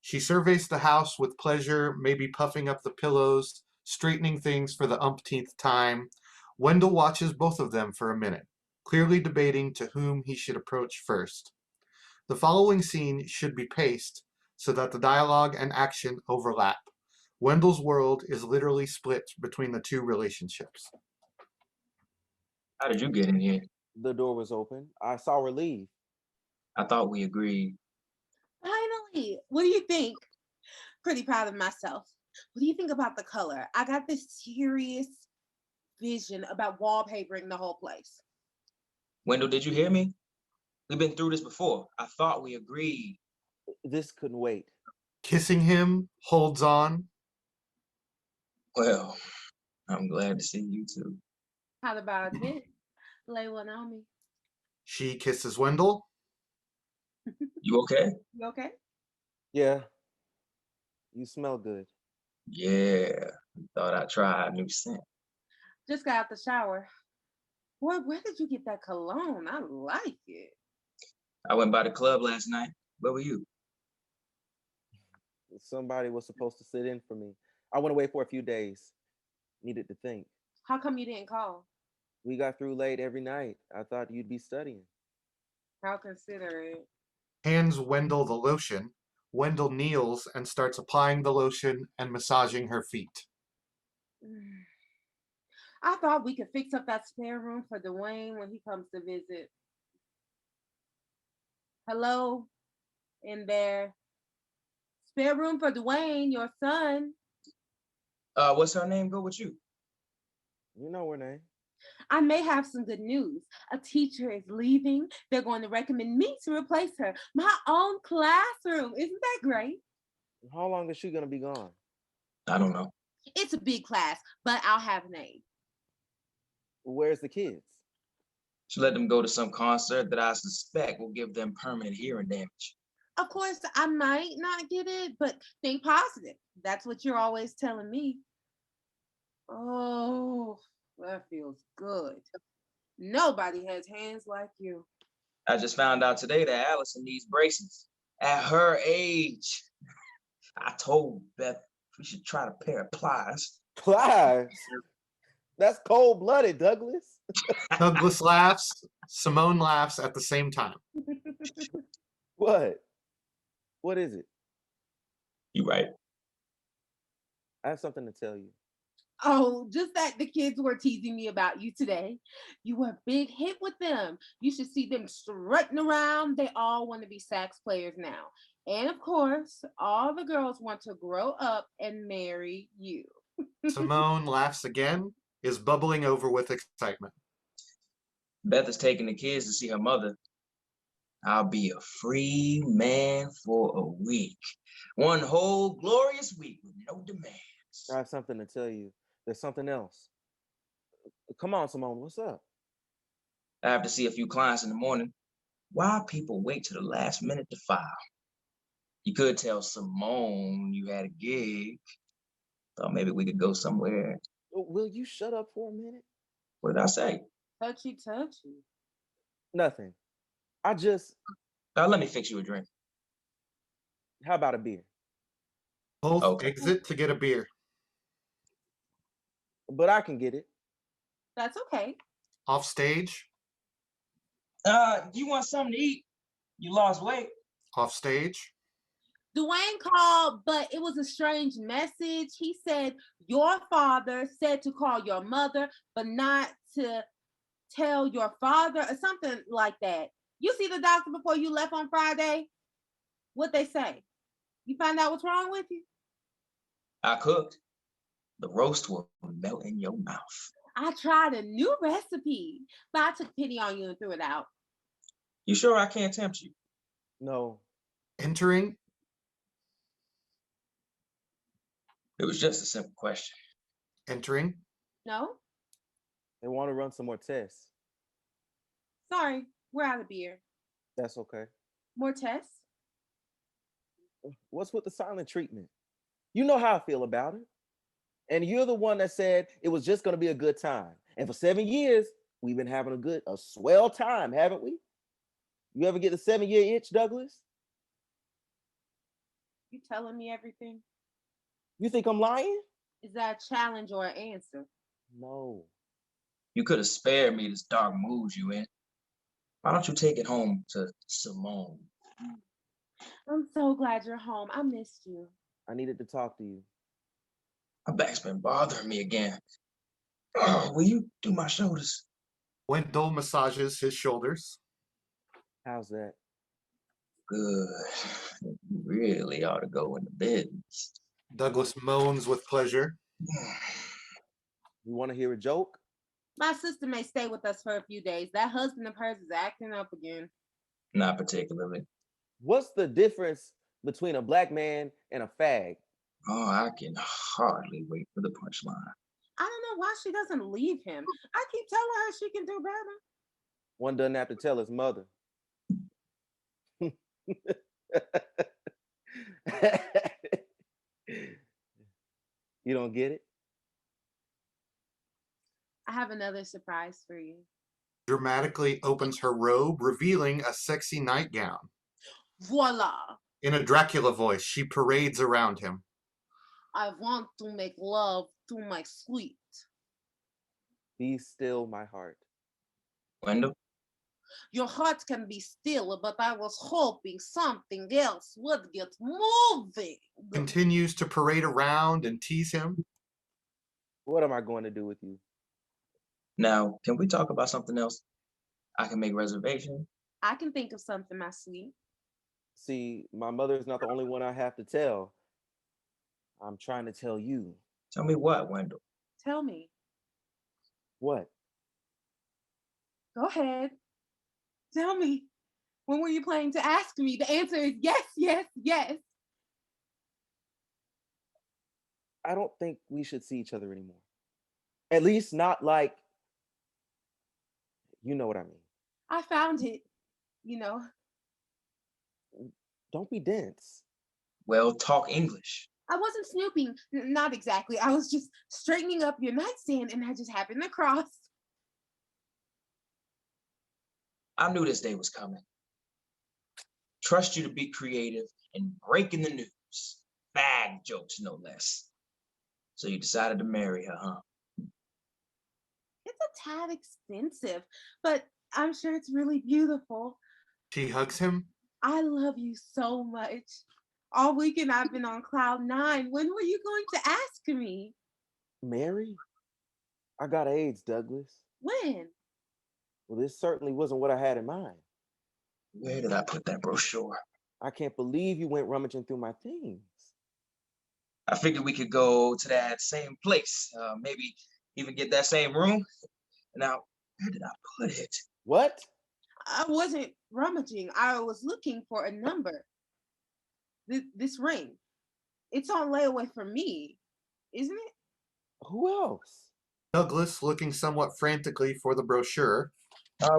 [SPEAKER 2] She surveys the house with pleasure, maybe puffing up the pillows, straightening things for the umpteenth time. Wendell watches both of them for a minute, clearly debating to whom he should approach first. The following scene should be paced so that the dialogue and action overlap. Wendell's world is literally split between the two relationships.
[SPEAKER 4] How did you get in here?
[SPEAKER 3] The door was open. I saw her leave.
[SPEAKER 4] I thought we agreed.
[SPEAKER 1] Finally, what do you think? Pretty proud of myself. What do you think about the color? I got this serious vision about wallpapering the whole place.
[SPEAKER 4] Wendell, did you hear me? We've been through this before. I thought we agreed.
[SPEAKER 3] This couldn't wait.
[SPEAKER 2] Kissing him, holds on.
[SPEAKER 4] Well, I'm glad to see you too.
[SPEAKER 1] How about this? Lay one on me.
[SPEAKER 2] She kisses Wendell.
[SPEAKER 4] You okay?
[SPEAKER 1] You okay?
[SPEAKER 3] Yeah. You smell good.
[SPEAKER 4] Yeah. Thought I'd try a new scent.
[SPEAKER 1] Just got out the shower. Boy, where did you get that cologne? I like it.
[SPEAKER 4] I went by the club last night. Where were you?
[SPEAKER 3] Somebody was supposed to sit in for me. I went away for a few days. Needed to think.
[SPEAKER 1] How come you didn't call?
[SPEAKER 3] We got through late every night. I thought you'd be studying.
[SPEAKER 1] How considerate.
[SPEAKER 2] Hands Wendell the lotion. Wendell kneels and starts applying the lotion and massaging her feet.
[SPEAKER 1] I thought we could fix up that spare room for Dwayne when he comes to visit. Hello? In there. Spare room for Dwayne, your son.
[SPEAKER 4] What's her name? Go with you.
[SPEAKER 3] You know her name.
[SPEAKER 1] I may have some good news. A teacher is leaving. They're going to recommend me to replace her. My own classroom. Isn't that great?
[SPEAKER 3] How long is she going to be gone?
[SPEAKER 4] I don't know.
[SPEAKER 1] It's a big class, but I'll have an aide.
[SPEAKER 3] Where's the kids?
[SPEAKER 4] Should let them go to some concert that I suspect will give them permanent hearing damage.
[SPEAKER 1] Of course, I might not get it, but think positive. That's what you're always telling me. Oh, that feels good. Nobody has hands like you.
[SPEAKER 4] I just found out today that Allison needs braces. At her age, I told Beth we should try a pair of pliers.
[SPEAKER 3] Pliers? That's cold-blooded, Douglas.
[SPEAKER 2] Douglas laughs. Simone laughs at the same time.
[SPEAKER 3] What? What is it?
[SPEAKER 4] You right.
[SPEAKER 3] I have something to tell you.
[SPEAKER 1] Oh, just that the kids were teasing me about you today. You were a big hit with them. You should see them strutting around. They all want to be sax players now. And of course, all the girls want to grow up and marry you.
[SPEAKER 2] Simone laughs again, is bubbling over with excitement.
[SPEAKER 4] Beth is taking the kids to see her mother. I'll be a free man for a week. One whole glorious week with no demands.
[SPEAKER 3] I have something to tell you. There's something else. Come on, Simone, what's up?
[SPEAKER 4] I have to see a few clients in the morning. Why people wait to the last minute to file? You could tell Simone you had a gig. Thought maybe we could go somewhere.
[SPEAKER 3] Will you shut up for a minute?
[SPEAKER 4] What did I say?
[SPEAKER 1] Touchy.
[SPEAKER 3] Nothing. I just,
[SPEAKER 4] Let me fix you a drink.
[SPEAKER 3] how about a beer?
[SPEAKER 2] Both
[SPEAKER 4] Okay.
[SPEAKER 2] exit to get a beer.
[SPEAKER 3] But I can get it.
[SPEAKER 1] That's okay.
[SPEAKER 2] Off stage.
[SPEAKER 9] You want something to eat? You lost weight.
[SPEAKER 2] Off stage.
[SPEAKER 1] Dwayne called, but it was a strange message. He said, your father said to call your mother, but not to tell your father or something like that. You see the doctor before you left on Friday? What'd they say? You find out what's wrong with you?
[SPEAKER 4] I cooked. The roast will melt in your mouth.
[SPEAKER 1] I tried a new recipe, but I took pity on you and threw it out.
[SPEAKER 4] You sure I can't tempt you?
[SPEAKER 3] No.
[SPEAKER 2] Entering.
[SPEAKER 4] It was just a simple question.
[SPEAKER 2] Entering.
[SPEAKER 1] No?
[SPEAKER 3] They want to run some more tests.
[SPEAKER 1] Sorry, we're out of beer.
[SPEAKER 3] That's okay.
[SPEAKER 1] More tests?
[SPEAKER 3] What's with the silent treatment? You know how I feel about it. And you're the one that said it was just going to be a good time. And for 7 years, we've been having a swell time, haven't we? You ever get the 7-year itch, Douglas?
[SPEAKER 1] You telling me everything?
[SPEAKER 3] You think I'm lying?
[SPEAKER 1] Is that a challenge or an answer?
[SPEAKER 3] No.
[SPEAKER 4] You could have spared me this dark mood you in. Why don't you take it home to Simone?
[SPEAKER 1] I'm so glad you're home. I missed you.
[SPEAKER 3] I needed to talk to you.
[SPEAKER 4] My back's been bothering me again. Oh, will you do my shoulders?
[SPEAKER 2] Wendell massages his shoulders.
[SPEAKER 3] How's that?
[SPEAKER 4] Good. You really ought to go into business.
[SPEAKER 2] Douglas moans with pleasure.
[SPEAKER 3] You want to hear a joke?
[SPEAKER 1] My sister may stay with us for a few days. That husband of hers is acting up again.
[SPEAKER 4] Not particularly.
[SPEAKER 3] What's the difference between a black man and a fag?
[SPEAKER 4] Oh, I can hardly wait for the punchline.
[SPEAKER 1] I don't know why she doesn't leave him. I keep telling her she can do better.
[SPEAKER 3] One doesn't have to tell his mother. You don't get it?
[SPEAKER 1] I have another surprise for you.
[SPEAKER 2] Dramatically opens her robe, revealing a sexy nightgown.
[SPEAKER 1] Voila!
[SPEAKER 2] In a Dracula voice, she parades around him.
[SPEAKER 1] I want to make love to my sweet.
[SPEAKER 3] Be still, my heart.
[SPEAKER 4] Wendell?
[SPEAKER 1] Your heart can be still, but I was hoping something else would get moving.
[SPEAKER 2] Continues to parade around and tease him.
[SPEAKER 3] What am I going to do with you?
[SPEAKER 4] Now, can we talk about something else? I can make reservations.
[SPEAKER 1] I can think of something, my sweet.
[SPEAKER 3] See, my mother is not the only one I have to tell. I'm trying to tell you.
[SPEAKER 4] Tell me what, Wendell?
[SPEAKER 1] Tell me.
[SPEAKER 3] What?
[SPEAKER 1] Go ahead. Tell me. When were you planning to ask me? The answer is yes, yes, yes.
[SPEAKER 3] I don't think we should see each other anymore. At least not like You know what I mean.
[SPEAKER 1] I found it, you know.
[SPEAKER 3] Don't be dense.
[SPEAKER 4] Well, talk English.
[SPEAKER 1] I wasn't snooping, not exactly. I was just straightening up your nightstand and I just happened to cross.
[SPEAKER 4] I knew this day was coming. Trust you to be creative and breaking the news. Bag jokes, no less. So you decided to marry her, huh?
[SPEAKER 1] It's a tad expensive, but I'm sure it's really beautiful.
[SPEAKER 2] She hugs him.
[SPEAKER 1] I love you so much. All weekend I've been on cloud nine. When were you going to ask me?
[SPEAKER 3] Mary? I got AIDS, Douglas.
[SPEAKER 1] When?
[SPEAKER 3] Well, this certainly wasn't what I had in mind.
[SPEAKER 4] Where did I put that brochure?
[SPEAKER 3] I can't believe you went rummaging through my things.
[SPEAKER 4] I figured we could go to that same place, maybe even get that same room. Now, where did I put it?
[SPEAKER 3] What?
[SPEAKER 1] I wasn't rummaging. I was looking for a number. This ring. It's on layaway for me, isn't it?
[SPEAKER 3] Who else?
[SPEAKER 2] Douglas, looking somewhat frantically for the brochure.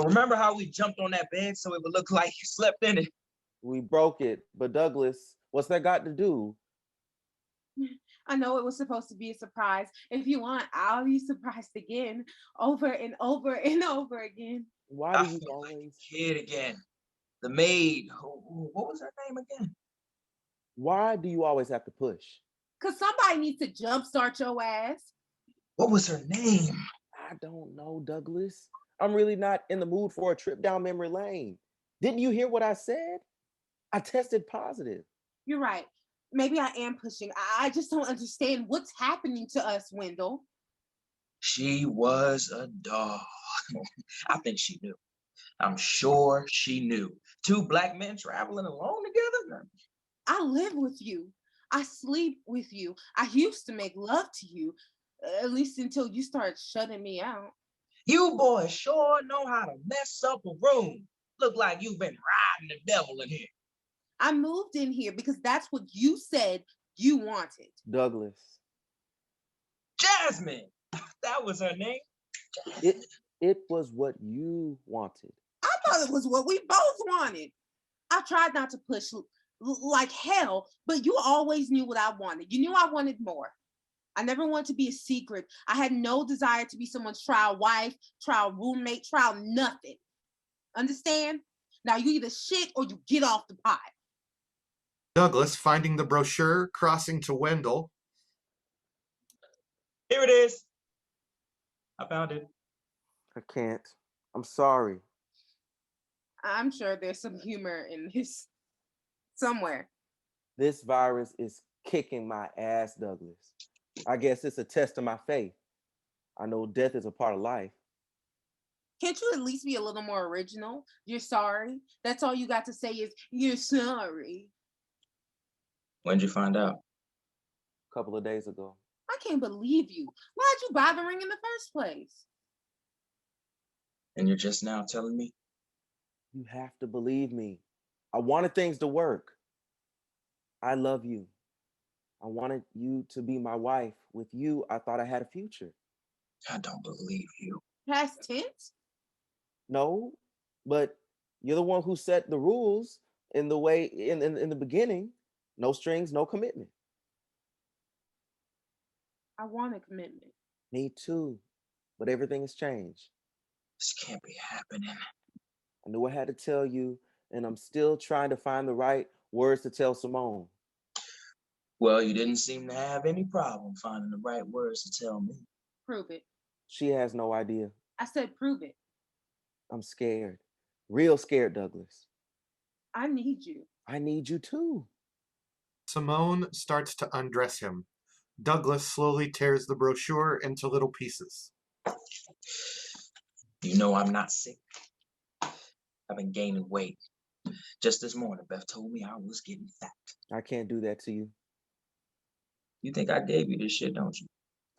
[SPEAKER 4] Remember how we jumped on that bed so it would look like you slept in it?
[SPEAKER 3] We broke it, but Douglas, what's that got to do?
[SPEAKER 1] I know it was supposed to be a surprise. If you want, I'll be surprised again, over and over and over again.
[SPEAKER 3] Why
[SPEAKER 4] I
[SPEAKER 3] do you
[SPEAKER 4] feel like
[SPEAKER 3] always?
[SPEAKER 4] a kid again. The maid, what was her name again?
[SPEAKER 3] Why do you always have to push?
[SPEAKER 1] Because somebody needs to jumpstart your ass.
[SPEAKER 4] What was her name?
[SPEAKER 3] I don't know, Douglas. I'm really not in the mood for a trip down memory lane. Didn't you hear what I said? I tested positive.
[SPEAKER 1] You're right. Maybe I am pushing. I just don't understand what's happening to us, Wendell.
[SPEAKER 4] She was a doll. I think she knew. I'm sure she knew. Two black men traveling alone together?
[SPEAKER 1] I live with you. I sleep with you. I used to make love to you, at least until you started shutting me out.
[SPEAKER 4] You boys sure know how to mess up a room. Look like you've been riding the devil in here.
[SPEAKER 1] I moved in here because that's what you said you wanted.
[SPEAKER 3] Douglas.
[SPEAKER 4] Jasmine! That was her name.
[SPEAKER 3] It was what you wanted.
[SPEAKER 1] I thought it was what we both wanted. I tried not to push like hell, but you always knew what I wanted. You knew I wanted more. I never wanted to be a secret. I had no desire to be someone's trial wife, trial roommate, trial nothing. Understand? Now you either shit or you get off the pot.
[SPEAKER 2] Douglas, finding the brochure, crossing to Wendell.
[SPEAKER 4] Here it is. I found it.
[SPEAKER 3] I can't. I'm sorry.
[SPEAKER 1] I'm sure there's some humor in this somewhere.
[SPEAKER 3] This virus is kicking my ass, Douglas. I guess it's a test of my faith. I know death is a part of life.
[SPEAKER 1] Can't you at least be a little more original? You're sorry. That's all you got to say is, you're sorry.
[SPEAKER 4] When'd you find out?
[SPEAKER 3] A couple of days ago.
[SPEAKER 1] I can't believe you. Why'd you bothering in the first place?
[SPEAKER 4] And you're just now telling me?
[SPEAKER 3] You have to believe me. I wanted things to work. I love you. I wanted you to be my wife. With you, I thought I had a future.
[SPEAKER 4] I don't believe you.
[SPEAKER 1] Past tense?
[SPEAKER 3] No, but you're the one who set the rules in the way in the beginning. No strings, no commitment.
[SPEAKER 1] I want a commitment.
[SPEAKER 3] Me too. But everything has changed.
[SPEAKER 4] This can't be happening.
[SPEAKER 3] I knew I had to tell you, and I'm still trying to find the right words to tell Simone.
[SPEAKER 4] Well, you didn't seem to have any problem finding the right words to tell me.
[SPEAKER 1] Prove it.
[SPEAKER 3] She has no idea.
[SPEAKER 1] I said prove it.
[SPEAKER 3] I'm scared. Real scared, Douglas.
[SPEAKER 1] I need you.
[SPEAKER 3] I need you too.
[SPEAKER 2] Simone starts to undress him. Douglas slowly tears the brochure into little pieces.
[SPEAKER 4] You know I'm not sick. I've been gaining weight. Just this morning, Beth told me I was getting fat.
[SPEAKER 3] I can't do that to you.
[SPEAKER 4] You think I gave you this shit, don't you?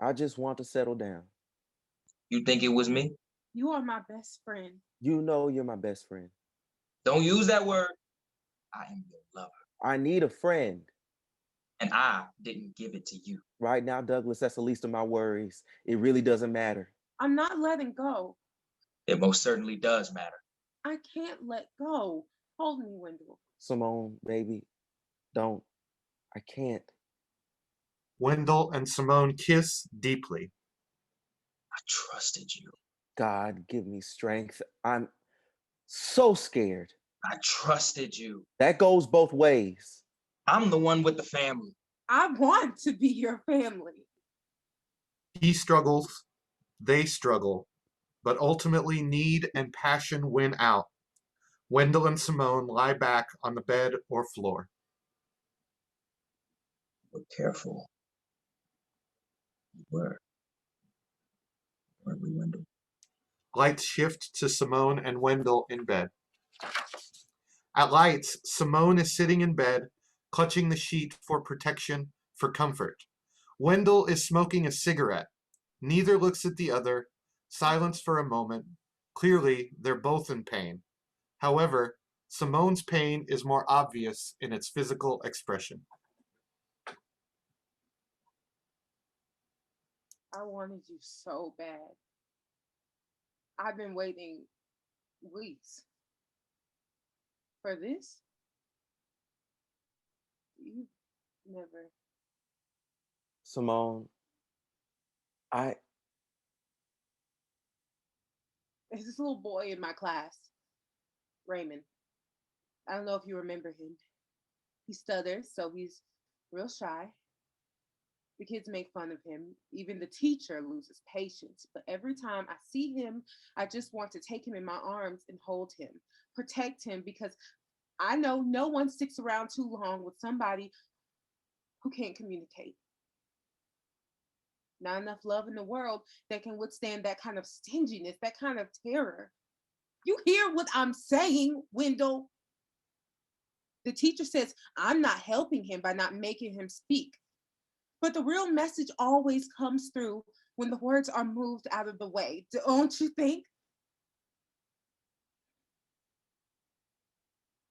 [SPEAKER 3] I just want to settle down.
[SPEAKER 4] You think it was me?
[SPEAKER 1] You are my best friend.
[SPEAKER 3] You know you're my best friend.
[SPEAKER 4] Don't use that word. I am your lover.
[SPEAKER 3] I need a friend.
[SPEAKER 4] And I didn't give it to you.
[SPEAKER 3] Right now, Douglas, that's the least of my worries. It really doesn't matter.
[SPEAKER 1] I'm not letting go.
[SPEAKER 4] It most certainly does matter.
[SPEAKER 1] I can't let go. Hold me, Wendell.
[SPEAKER 3] Simone, baby, don't. I can't.
[SPEAKER 2] Wendell and Simone kiss deeply.
[SPEAKER 4] I trusted you.
[SPEAKER 3] God, give me strength. I'm so scared.
[SPEAKER 4] I trusted you.
[SPEAKER 3] That goes both ways.
[SPEAKER 4] I'm the one with the family.
[SPEAKER 1] I want to be your family.
[SPEAKER 2] He struggles, they struggle, but ultimately need and passion win out. Wendell and Simone lie back on the bed or floor.
[SPEAKER 4] We're careful. Weren't we, Wendell?
[SPEAKER 2] Lights shift to Simone and Wendell in bed. At lights, Simone is sitting in bed, clutching the sheet for protection, for comfort. Wendell is smoking a cigarette. Neither looks at the other. Silence for a moment. Clearly, they're both in pain. However, Simone's pain is more obvious in its physical expression.
[SPEAKER 1] I wanted you so bad. I've been waiting weeks for this. You never.
[SPEAKER 3] Simone,
[SPEAKER 1] There's this little boy in my class, Raymond. I don't know if you remember him. He stutters, so he's real shy. The kids make fun of him. Even the teacher loses patience. But every time I see him, I just want to take him in my arms and hold him, protect him, because I know no one sticks around too long with somebody who can't communicate. Not enough love in the world that can withstand that kind of stinginess, that kind of terror. You hear what I'm saying, Wendell? The teacher says I'm not helping him by not making him speak. But the real message always comes through when the words are moved out of the way. Don't you think?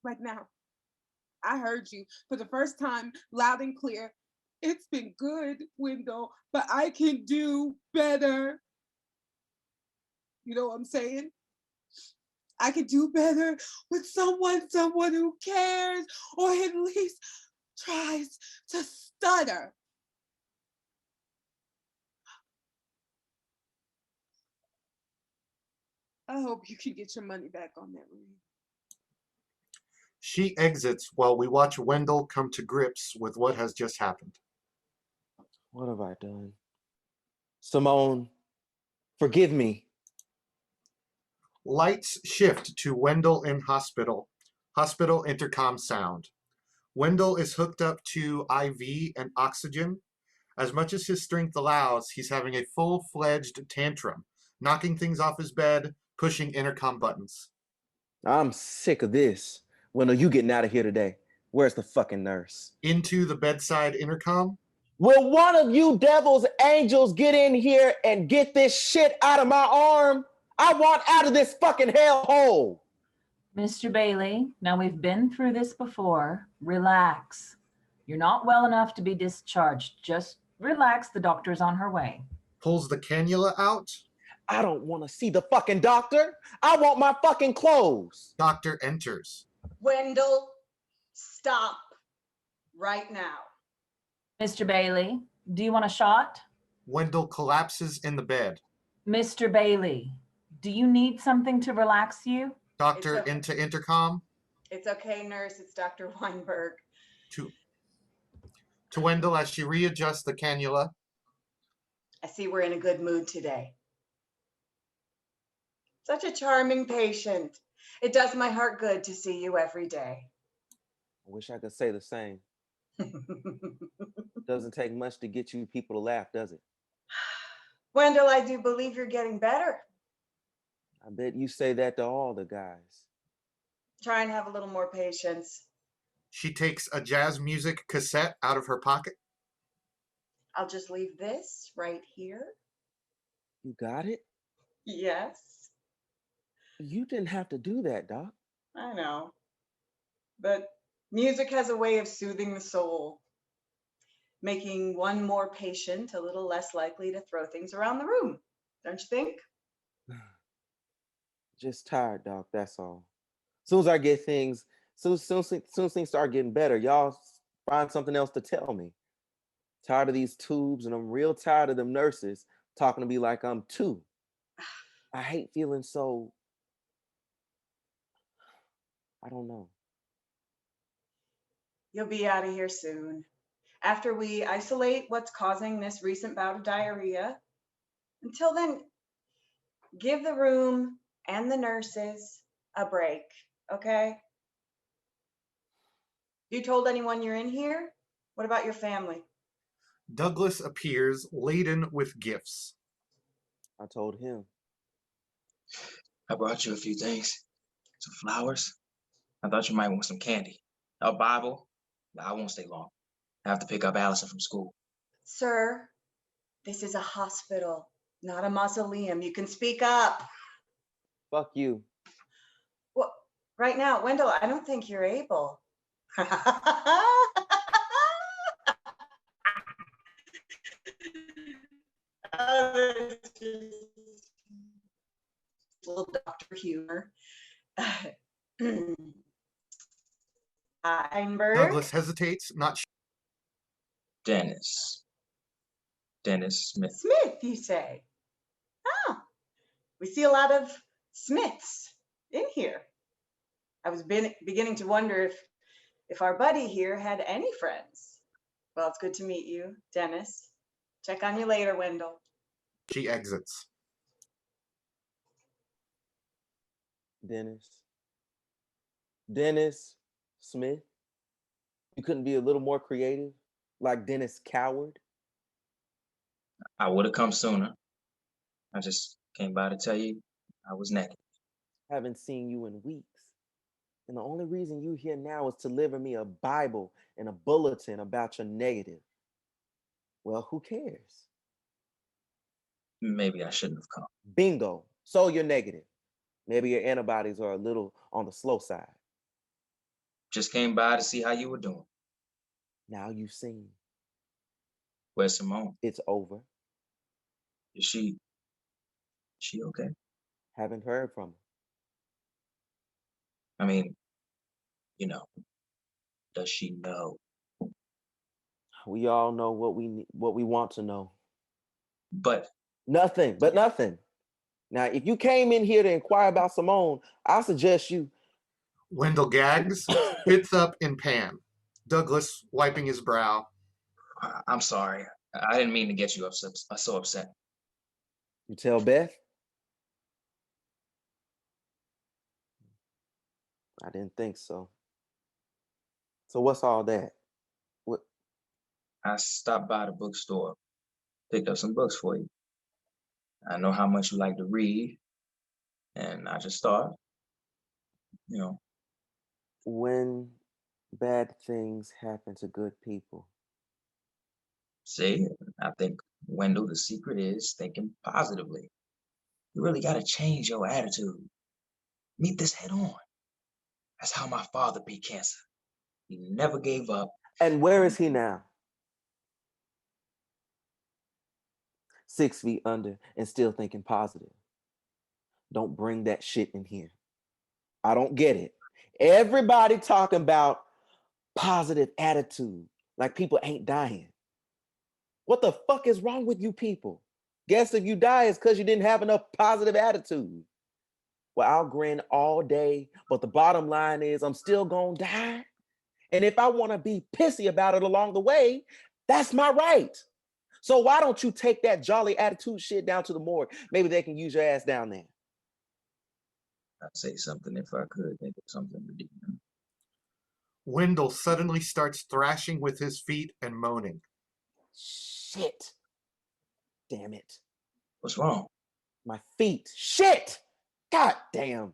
[SPEAKER 1] Like now, I heard you for the first time loud and clear. It's been good, Wendell, but I can do better. You know what I'm saying? I can do better with someone who cares or at least tries to stutter. I hope you can get your money back on that ring.
[SPEAKER 2] She exits while we watch Wendell come to grips with what has just happened.
[SPEAKER 3] what have I done? Simone, forgive me.
[SPEAKER 2] Lights shift to Wendell in hospital. Hospital intercom sound. Wendell is hooked up to IV and oxygen. As much as his strength allows, he's having a full-fledged tantrum, knocking things off his bed, pushing intercom buttons.
[SPEAKER 3] I'm sick of this. When are you getting out of here today? Where's the fucking nurse?
[SPEAKER 2] Into the bedside intercom.
[SPEAKER 3] Will one of you devil's angels get in here and get this shit out of my arm? I want out of this fucking hellhole.
[SPEAKER 6] Mr. Bailey, now we've been through this before. Relax. You're not well enough to be discharged. Just relax. The doctor's on her way.
[SPEAKER 2] Pulls the cannula out.
[SPEAKER 3] I don't want to see the fucking doctor. I want my fucking clothes.
[SPEAKER 2] Doctor enters.
[SPEAKER 8] Wendell, stop right now.
[SPEAKER 6] Mr. Bailey, do you want a shot?
[SPEAKER 2] Wendell collapses in the bed.
[SPEAKER 6] Mr. Bailey, do you need something to relax you?
[SPEAKER 2] Doctor
[SPEAKER 8] okay.
[SPEAKER 2] into intercom.
[SPEAKER 8] It's okay, nurse. It's Dr. Weinberg.
[SPEAKER 2] To Wendell as she readjusts the cannula.
[SPEAKER 8] I see we're in a good mood today. Such a charming patient. It does my heart good to see you every day.
[SPEAKER 3] I wish I could say the same. Doesn't take much to get you people to laugh, does it?
[SPEAKER 8] Wendell, I do believe you're getting better.
[SPEAKER 3] I bet you say that to all the guys.
[SPEAKER 8] Try and have a little more patience.
[SPEAKER 2] She takes a jazz music cassette out of her pocket.
[SPEAKER 8] I'll just leave this right here.
[SPEAKER 3] You got it?
[SPEAKER 8] Yes,
[SPEAKER 3] You didn't have to do that, Doc.
[SPEAKER 8] I know. But music has a way of soothing the soul, making one more patient a little less likely to throw things around the room. Don't you think?
[SPEAKER 3] Just tired, doc. That's all. Soon as I get things, soon as things start getting better, y'all find something else to tell me. Tired of these tubes, and I'm real tired of them nurses talking to me like I'm two. I hate feeling so, I don't know.
[SPEAKER 8] You'll be out of here soon. After we isolate what's causing this recent bout of diarrhea. Until then, give the room and the nurses a break, okay? You told anyone you're in here? What about your family?
[SPEAKER 2] Douglas appears laden with gifts.
[SPEAKER 3] I told him.
[SPEAKER 4] I brought you a few things. Some flowers. I thought you might want some candy. A Bible. I won't stay long. I have to pick up Allison from school.
[SPEAKER 8] Sir, this is a hospital, not a mausoleum. You can speak up.
[SPEAKER 3] Fuck you.
[SPEAKER 8] Well, right now, Wendell, I don't think you're able. Little doctor humor. Einberg.
[SPEAKER 2] Douglas hesitates, not
[SPEAKER 4] Dennis. Dennis Smith.
[SPEAKER 8] Smith, you say? Oh, we see a lot of Smiths in here. I was beginning to wonder if our buddy here had any friends. Well, it's good to meet you, Dennis. Check on you later, Wendell.
[SPEAKER 2] she exits.
[SPEAKER 3] Dennis Smith. You couldn't be a little more creative, like Dennis Coward?
[SPEAKER 4] I would have come sooner. I just came by to tell you I was naked.
[SPEAKER 3] Haven't seen you in weeks. And the only reason you here now is to deliver me a Bible and a bulletin about your negative. Well, who cares?
[SPEAKER 4] Maybe I shouldn't have come.
[SPEAKER 3] Bingo. So you're negative. Maybe your antibodies are a little on the slow side.
[SPEAKER 4] Just came by to see how you were doing.
[SPEAKER 3] Now you've seen.
[SPEAKER 4] Where's Simone?
[SPEAKER 3] It's over.
[SPEAKER 4] Is she okay?
[SPEAKER 3] Haven't heard from her.
[SPEAKER 4] I mean, does she know?
[SPEAKER 3] We all know what we want to know.
[SPEAKER 4] But
[SPEAKER 3] nothing. Now, if you came in here to inquire about Simone, I suggest you.
[SPEAKER 2] Wendell gags, spits up in pan. Douglas wiping his brow.
[SPEAKER 4] I'm sorry. I didn't mean to get you so upset.
[SPEAKER 3] You tell Beth? I didn't think so. So what's all that? What?
[SPEAKER 4] I stopped by the bookstore, picked up some books for you. I know how much you like to read, and I just thought,
[SPEAKER 3] When bad things happen to good people.
[SPEAKER 4] See, I think, Wendell, the secret is thinking positively. You really got to change your attitude. Meet this head on. That's how my father beat cancer. He never gave up.
[SPEAKER 3] And where is he now? 6 feet under and still thinking positive. Don't bring that shit in here. I don't get it. Everybody talking about positive attitude, like people ain't dying. What the fuck is wrong with you people? Guess if you die, it's because you didn't have enough positive attitude. Well, I'll grin all day, but the bottom line is I'm still gonna die. And if I want to be pissy about it along the way, that's my right. So why don't you take that jolly attitude shit down to the morgue? Maybe they can use your ass down there.
[SPEAKER 4] I'd say something if I could think of something ridiculous.
[SPEAKER 2] Wendell suddenly starts thrashing with his feet and moaning.
[SPEAKER 3] Shit. Damn it.
[SPEAKER 4] What's wrong?
[SPEAKER 3] My feet. Shit. God damn.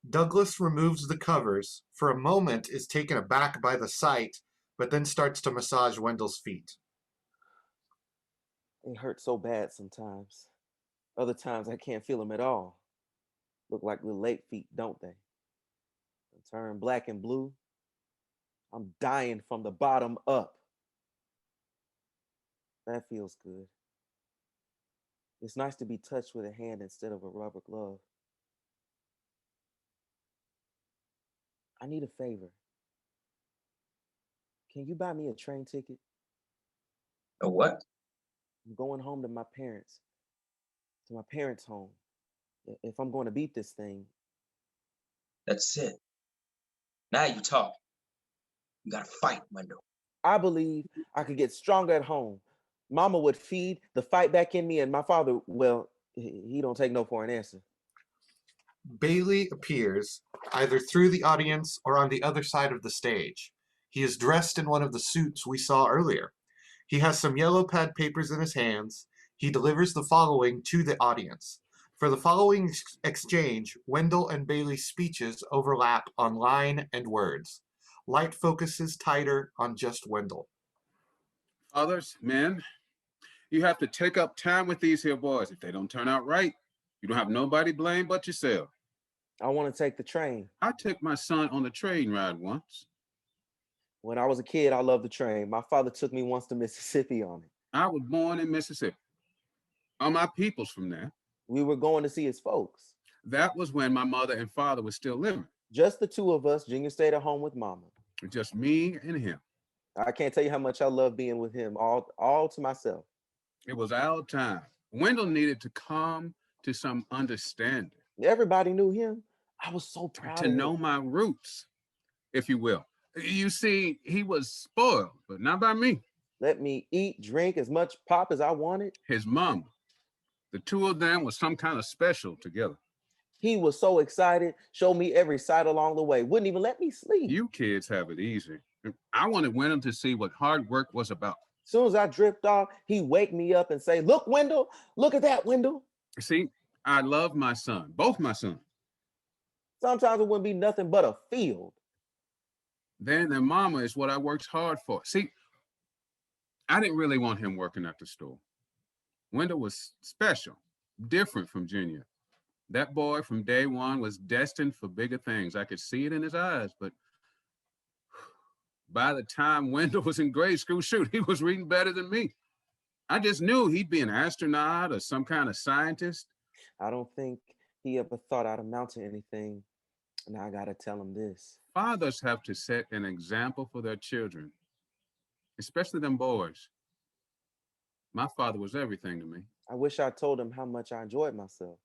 [SPEAKER 2] Douglas removes the covers, for a moment is taken aback by the sight, but then starts to massage Wendell's feet.
[SPEAKER 3] They hurt so bad sometimes. Other times I can't feel them at all. Look like little lake feet, don't they? They turn black and blue. I'm dying from the bottom up. That feels good. It's nice to be touched with a hand instead of a rubber glove. I need a favor. Can you buy me a train ticket?
[SPEAKER 4] A what?
[SPEAKER 3] I'm going home to my parents' home. If I'm going to beat this thing,
[SPEAKER 4] That's it. Now you talk. You gotta fight, Wendell.
[SPEAKER 3] I believe I could get stronger at home. Mama would feed the fight back in me, and my father, well, he don't take no for an answer.
[SPEAKER 2] Bailey appears either through the audience or on the other side of the stage. He is dressed in one of the suits we saw earlier. He has some yellow pad papers in his hands. He delivers the following to the audience. For the following exchange, Wendell and Bailey's speeches overlap on line and words. Light focuses tighter on just Wendell.
[SPEAKER 7] Others, men, you have to take up time with these here boys. If they don't turn out right, you don't have nobody blame but yourself.
[SPEAKER 3] I want to take the train.
[SPEAKER 7] I took my son on the train ride once.
[SPEAKER 3] When I was a kid, I loved the train. My father took me once to Mississippi on it.
[SPEAKER 7] I was born in Mississippi. All my people's from there.
[SPEAKER 3] We were going to see his folks.
[SPEAKER 7] That was when my mother and father were still living.
[SPEAKER 3] Just the two of us. Junior stayed at home with Mama.
[SPEAKER 7] Just me and him.
[SPEAKER 3] I can't tell you how much I love being with him, all to myself.
[SPEAKER 7] It was our time. Wendell needed to come to some understanding.
[SPEAKER 3] Everybody knew him. I was so proud
[SPEAKER 7] to
[SPEAKER 3] of him.
[SPEAKER 7] know my roots, if you will. You see, he was spoiled, but not by me.
[SPEAKER 3] Let me eat, drink as much pop as I wanted.
[SPEAKER 7] His mama. The two of them was some kind of special together.
[SPEAKER 3] He was so excited, showed me every sight along the way, wouldn't even let me sleep.
[SPEAKER 7] You kids have it easy. I wanted Wendell to see what hard work was about.
[SPEAKER 3] As soon as I dripped off, he'd wake me up and say, "Look, Wendell, look at that, Wendell."
[SPEAKER 7] See, I love my son, both my sons.
[SPEAKER 3] Sometimes it wouldn't be nothing but a field.
[SPEAKER 7] Then their mama is what I worked hard for. See, I didn't really want him working at the store. Wendell was special, different from Junior. That boy from day one was destined for bigger things. I could see it in his eyes, but by the time Wendell was in grade school, shoot, he was reading better than me. I just knew he'd be an astronaut or some kind of scientist.
[SPEAKER 3] I don't think he ever thought I'd amount to anything. Now I gotta tell him this.
[SPEAKER 7] Fathers have to set an example for their children, especially them boys. My father was everything to me.
[SPEAKER 3] I wish I told him how much I enjoyed myself.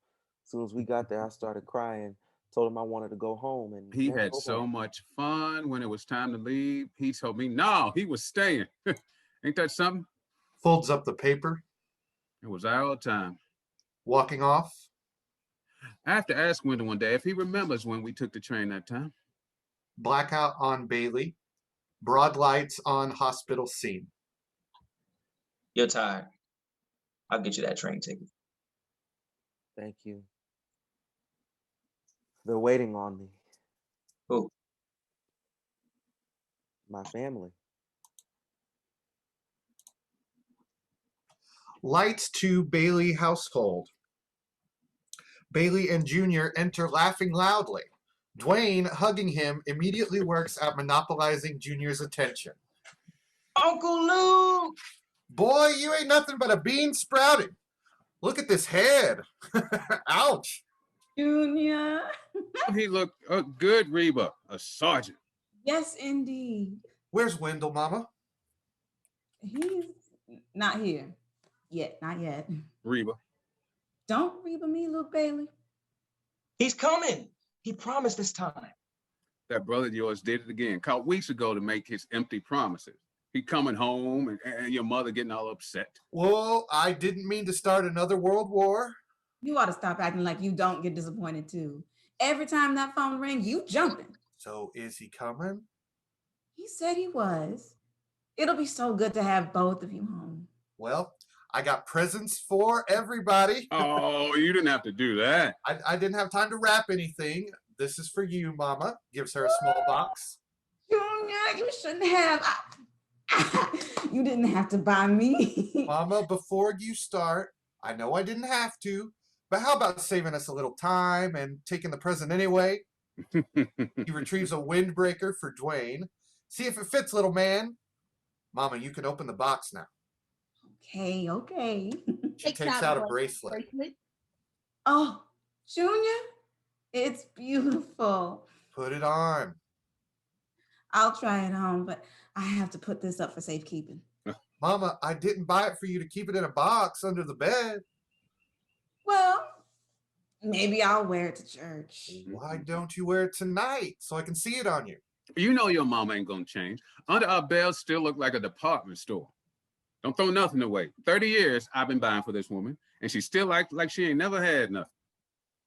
[SPEAKER 3] As soon as we got there, I started crying, told him I wanted to go home. And
[SPEAKER 7] he had so much fun. When it was time to leave, he told me, no, he was staying. Ain't that something?
[SPEAKER 2] Folds up the paper.
[SPEAKER 7] It was our time.
[SPEAKER 2] Walking off.
[SPEAKER 7] I have to ask Wendell one day if he remembers when we took the train that time.
[SPEAKER 2] Blackout on Bailey. Broad lights on hospital scene.
[SPEAKER 4] You're tired. I'll get you that train ticket.
[SPEAKER 3] Thank you. They're waiting on me.
[SPEAKER 4] Who?
[SPEAKER 3] My family.
[SPEAKER 2] Lights to Bailey household. Bailey and Junior enter laughing loudly. Dwayne, hugging him, immediately works at monopolizing Junior's attention.
[SPEAKER 9] Uncle Luke!
[SPEAKER 2] Boy, you ain't nothing but a bean sprouting. Look at this head. Ouch.
[SPEAKER 5] Junior.
[SPEAKER 7] He looked good, Reba, a sergeant.
[SPEAKER 5] Yes, indeed.
[SPEAKER 2] Where's Wendell, Mama?
[SPEAKER 5] He's not here yet. Not yet.
[SPEAKER 7] Reba.
[SPEAKER 5] Don't Reba me, Luke Bailey.
[SPEAKER 9] He's coming. He promised this time.
[SPEAKER 7] That brother of yours did it again. Called weeks ago to make his empty promises. He coming home and your mother getting all upset.
[SPEAKER 2] Whoa, I didn't mean to start another world war.
[SPEAKER 5] You ought to stop acting like you don't get disappointed too. Every time that phone rings, you jumping.
[SPEAKER 2] So is he coming?
[SPEAKER 5] He said he was. It'll be so good to have both of you home.
[SPEAKER 2] Well, I got presents for everybody.
[SPEAKER 7] Oh, you didn't have to do that.
[SPEAKER 2] I didn't have time to wrap anything. This is for you, Mama. Gives her a small box.
[SPEAKER 5] Junior, you shouldn't have. You didn't have to buy me.
[SPEAKER 2] Mama, before you start, I know I didn't have to, but how about saving us a little time and taking the present anyway? He retrieves a windbreaker for Dwayne. See if it fits, little man. Mama, you can open the box now.
[SPEAKER 5] Okay.
[SPEAKER 2] She takes out a bracelet.
[SPEAKER 5] Oh, Junior, it's beautiful.
[SPEAKER 2] Put it on.
[SPEAKER 5] I'll try it on, but I have to put this up for safekeeping.
[SPEAKER 2] Mama, I didn't buy it for you to keep it in a box under the bed.
[SPEAKER 5] Well, maybe I'll wear it to church.
[SPEAKER 2] Why don't you wear it tonight so I can see it on you?
[SPEAKER 7] You know your mama ain't gonna change. Under our belt still look like a department store. Don't throw nothing away. 30 years I've been buying for this woman, and she still like she ain't never had nothing.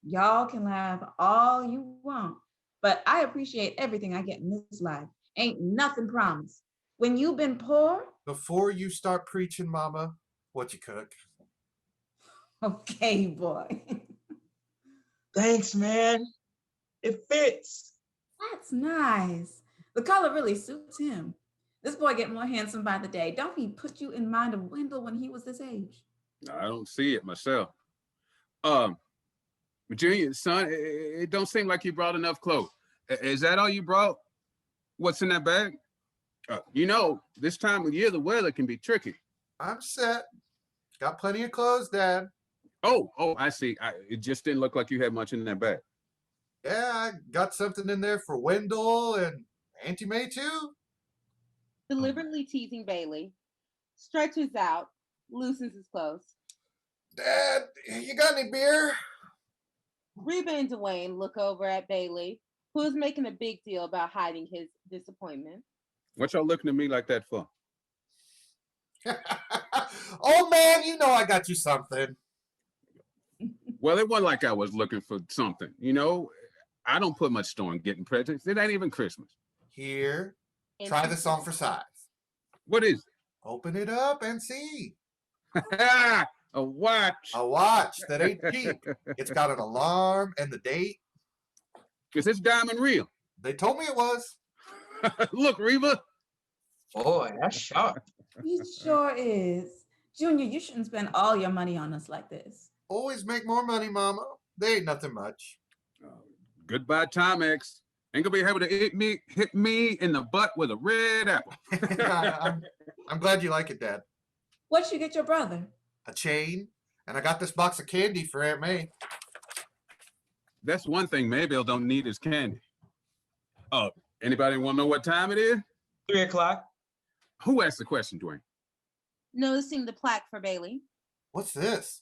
[SPEAKER 5] Y'all can laugh all you want, but I appreciate everything I get in this life. Ain't nothing promised. When you've been poor,
[SPEAKER 2] Before you start preaching, Mama, what you cook?
[SPEAKER 5] okay, boy.
[SPEAKER 9] Thanks, man. It fits.
[SPEAKER 5] That's nice. The color really suits him. This boy get more handsome by the day. Don't he put you in mind of Wendell when he was this age?
[SPEAKER 7] I don't see it myself. Junior, son, it don't seem like you brought enough clothes. Is that all you brought? What's in that bag? You know, this time of year, the weather can be tricky.
[SPEAKER 2] I'm set. Got plenty of clothes, Dad.
[SPEAKER 7] Oh, I see. It just didn't look like you had much in that bag.
[SPEAKER 2] Yeah, I got something in there for Wendell and Auntie May, too.
[SPEAKER 1] Deliberately teasing Bailey, stretches out, loosens his clothes.
[SPEAKER 2] Dad, you got any beer?
[SPEAKER 1] Reba and Dwayne look over at Bailey, who is making a big deal about hiding his disappointment.
[SPEAKER 7] What y'all looking at me like that for?
[SPEAKER 2] Oh, man, you know I got you something.
[SPEAKER 7] Well, it wasn't like I was looking for something. You know, I don't put much store in getting presents. It ain't even Christmas.
[SPEAKER 2] Here, try this on for size.
[SPEAKER 7] What is
[SPEAKER 2] Open it up and see.
[SPEAKER 7] it? A watch.
[SPEAKER 2] A watch that ain't cheap. It's got an alarm and the date.
[SPEAKER 7] Is this diamond real?
[SPEAKER 2] They told me it was.
[SPEAKER 7] Look, Reba.
[SPEAKER 9] Boy, that's sharp.
[SPEAKER 5] He sure is. Junior, you shouldn't spend all your money on us like this.
[SPEAKER 2] Always make more money, Mama. They ain't nothing much.
[SPEAKER 7] Goodbye, Timex. Ain't gonna be able to hit me in the butt with a red apple.
[SPEAKER 2] I'm glad you like it, Dad.
[SPEAKER 5] What'd you get your brother?
[SPEAKER 2] A chain, and I got this box of candy for Aunt May.
[SPEAKER 7] That's one thing Maybelle don't need is candy. Anybody want to know what time it is?
[SPEAKER 9] 3 o'clock.
[SPEAKER 7] Who asked the question, Dwayne?
[SPEAKER 1] Noticing the plaque for Bailey.
[SPEAKER 2] What's this?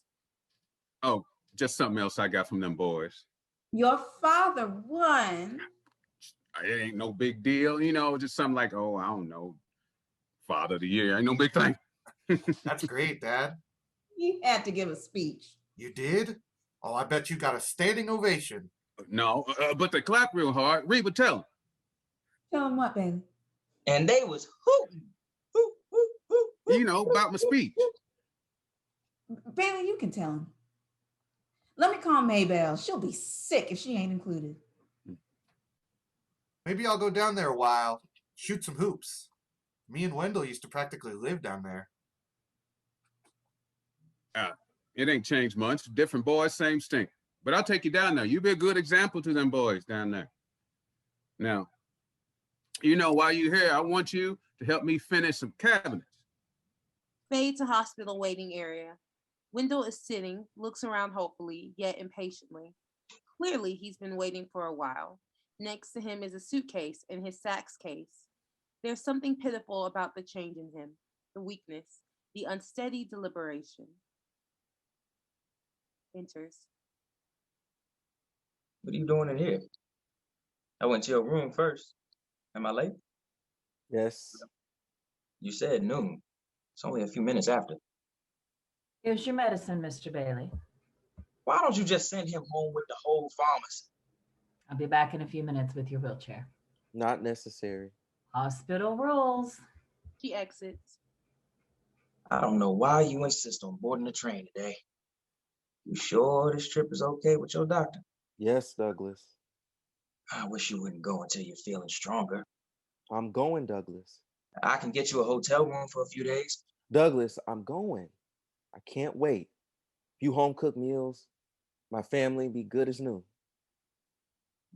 [SPEAKER 7] Oh, just something else I got from them boys.
[SPEAKER 5] Your father won.
[SPEAKER 7] It ain't no big deal, you know, just something like, oh, I don't know, Father of the Year. Ain't no big thing.
[SPEAKER 2] That's great, Dad.
[SPEAKER 5] He had to give a speech.
[SPEAKER 2] You did? Oh, I bet you got a standing ovation.
[SPEAKER 7] No, but they clap real hard. Reba, tell them.
[SPEAKER 5] Tell him what, baby?
[SPEAKER 9] And they was hooting. Hoot, hoot, hoot, hoot,
[SPEAKER 7] You know, about my speech.
[SPEAKER 5] Bailey, you can tell him. Let me call Maybelle. She'll be sick if she ain't included.
[SPEAKER 2] Maybe I'll go down there a while, shoot some hoops. Me and Wendell used to practically live down there.
[SPEAKER 7] It ain't changed much. Different boys, same stink. But I'll take you down there. You be a good example to them boys down there. Now, you know, while you're here, I want you to help me finish some cabinets.
[SPEAKER 1] Fade to hospital waiting area. Wendell is sitting, looks around hopefully, yet impatiently. Clearly, he's been waiting for a while. Next to him is a suitcase and his sax case. There's something pitiful about the change in him, the weakness, the unsteady deliberation. Enters.
[SPEAKER 4] What are you doing in here? I went to your room first. Am I late?
[SPEAKER 3] Yes.
[SPEAKER 4] You said noon. It's only a few minutes after.
[SPEAKER 6] Here's your medicine, Mr. Bailey.
[SPEAKER 4] Why don't you just send him home with the whole pharmacy?
[SPEAKER 6] I'll be back in a few minutes with your wheelchair.
[SPEAKER 3] Not necessary.
[SPEAKER 6] Hospital rules.
[SPEAKER 1] She exits.
[SPEAKER 4] I don't know why you insist on boarding the train today. You sure this trip is okay with your doctor?
[SPEAKER 3] Yes, Douglas.
[SPEAKER 4] I wish you wouldn't go until you're feeling stronger.
[SPEAKER 3] I'm going, Douglas.
[SPEAKER 4] I can get you a hotel room for a few days.
[SPEAKER 3] Douglas, I'm going. I can't wait. Few home-cooked meals. My family be good as new.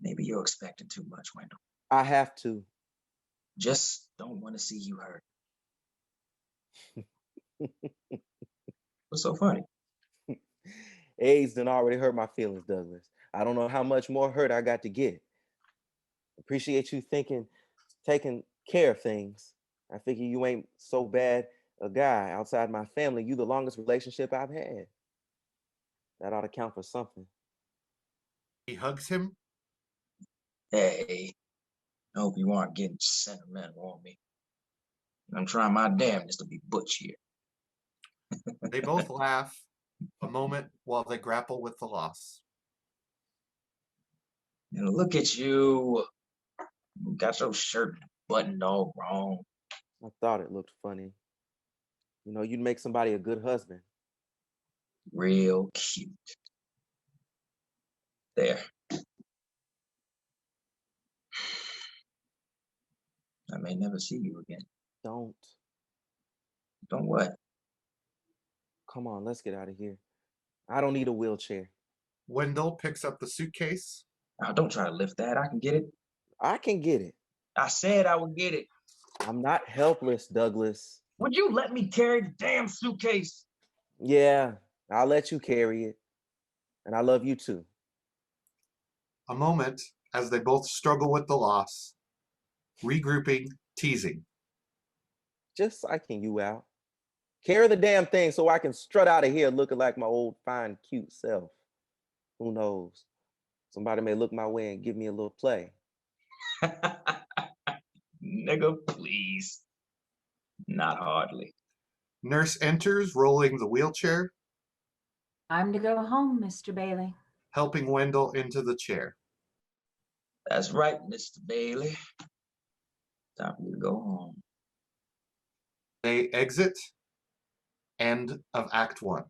[SPEAKER 4] Maybe you're expecting too much, Wendell.
[SPEAKER 3] I have to.
[SPEAKER 4] Just don't want to see you hurt. What's so funny?
[SPEAKER 3] AIDS done already hurt my feelings, Douglas. I don't know how much more hurt I got to get. Appreciate you thinking taking care of things. I figure you ain't so bad a guy outside my family. You the longest relationship I've had. That ought to count for something.
[SPEAKER 2] He hugs him.
[SPEAKER 4] Hey, I hope you aren't getting sentimental on me. I'm trying my damnedest to be butch here.
[SPEAKER 2] They both laugh a moment while they grapple with the loss.
[SPEAKER 4] And look at you. You got your shirt buttoned all wrong.
[SPEAKER 3] I thought it looked funny. You know, you'd make somebody a good husband.
[SPEAKER 4] Real cute. There. I may never see you again.
[SPEAKER 3] Don't.
[SPEAKER 4] Don't what?
[SPEAKER 3] Come on, let's get out of here. I don't need a wheelchair.
[SPEAKER 2] Wendell picks up the suitcase.
[SPEAKER 4] Now, don't try to lift that. I can get it.
[SPEAKER 3] I can get it.
[SPEAKER 4] I said I would get it.
[SPEAKER 3] I'm not helpless, Douglas.
[SPEAKER 4] Would you let me carry the damn suitcase?
[SPEAKER 3] Yeah, I'll let you carry it. And I love you too.
[SPEAKER 2] A moment as they both struggle with the loss, regrouping, teasing.
[SPEAKER 3] Just psyching you out. Carry the damn thing so I can strut out of here looking like my old, fine, cute self. Who knows? Somebody may look my way and give me a little play.
[SPEAKER 4] Nigga, please. Not hardly.
[SPEAKER 2] Nurse enters, rolling the wheelchair,
[SPEAKER 6] Time to go home, Mr. Bailey.
[SPEAKER 2] helping Wendell into the chair.
[SPEAKER 4] That's right, Mr. Bailey. Time for you to go home.
[SPEAKER 2] They exit. End of Act 1.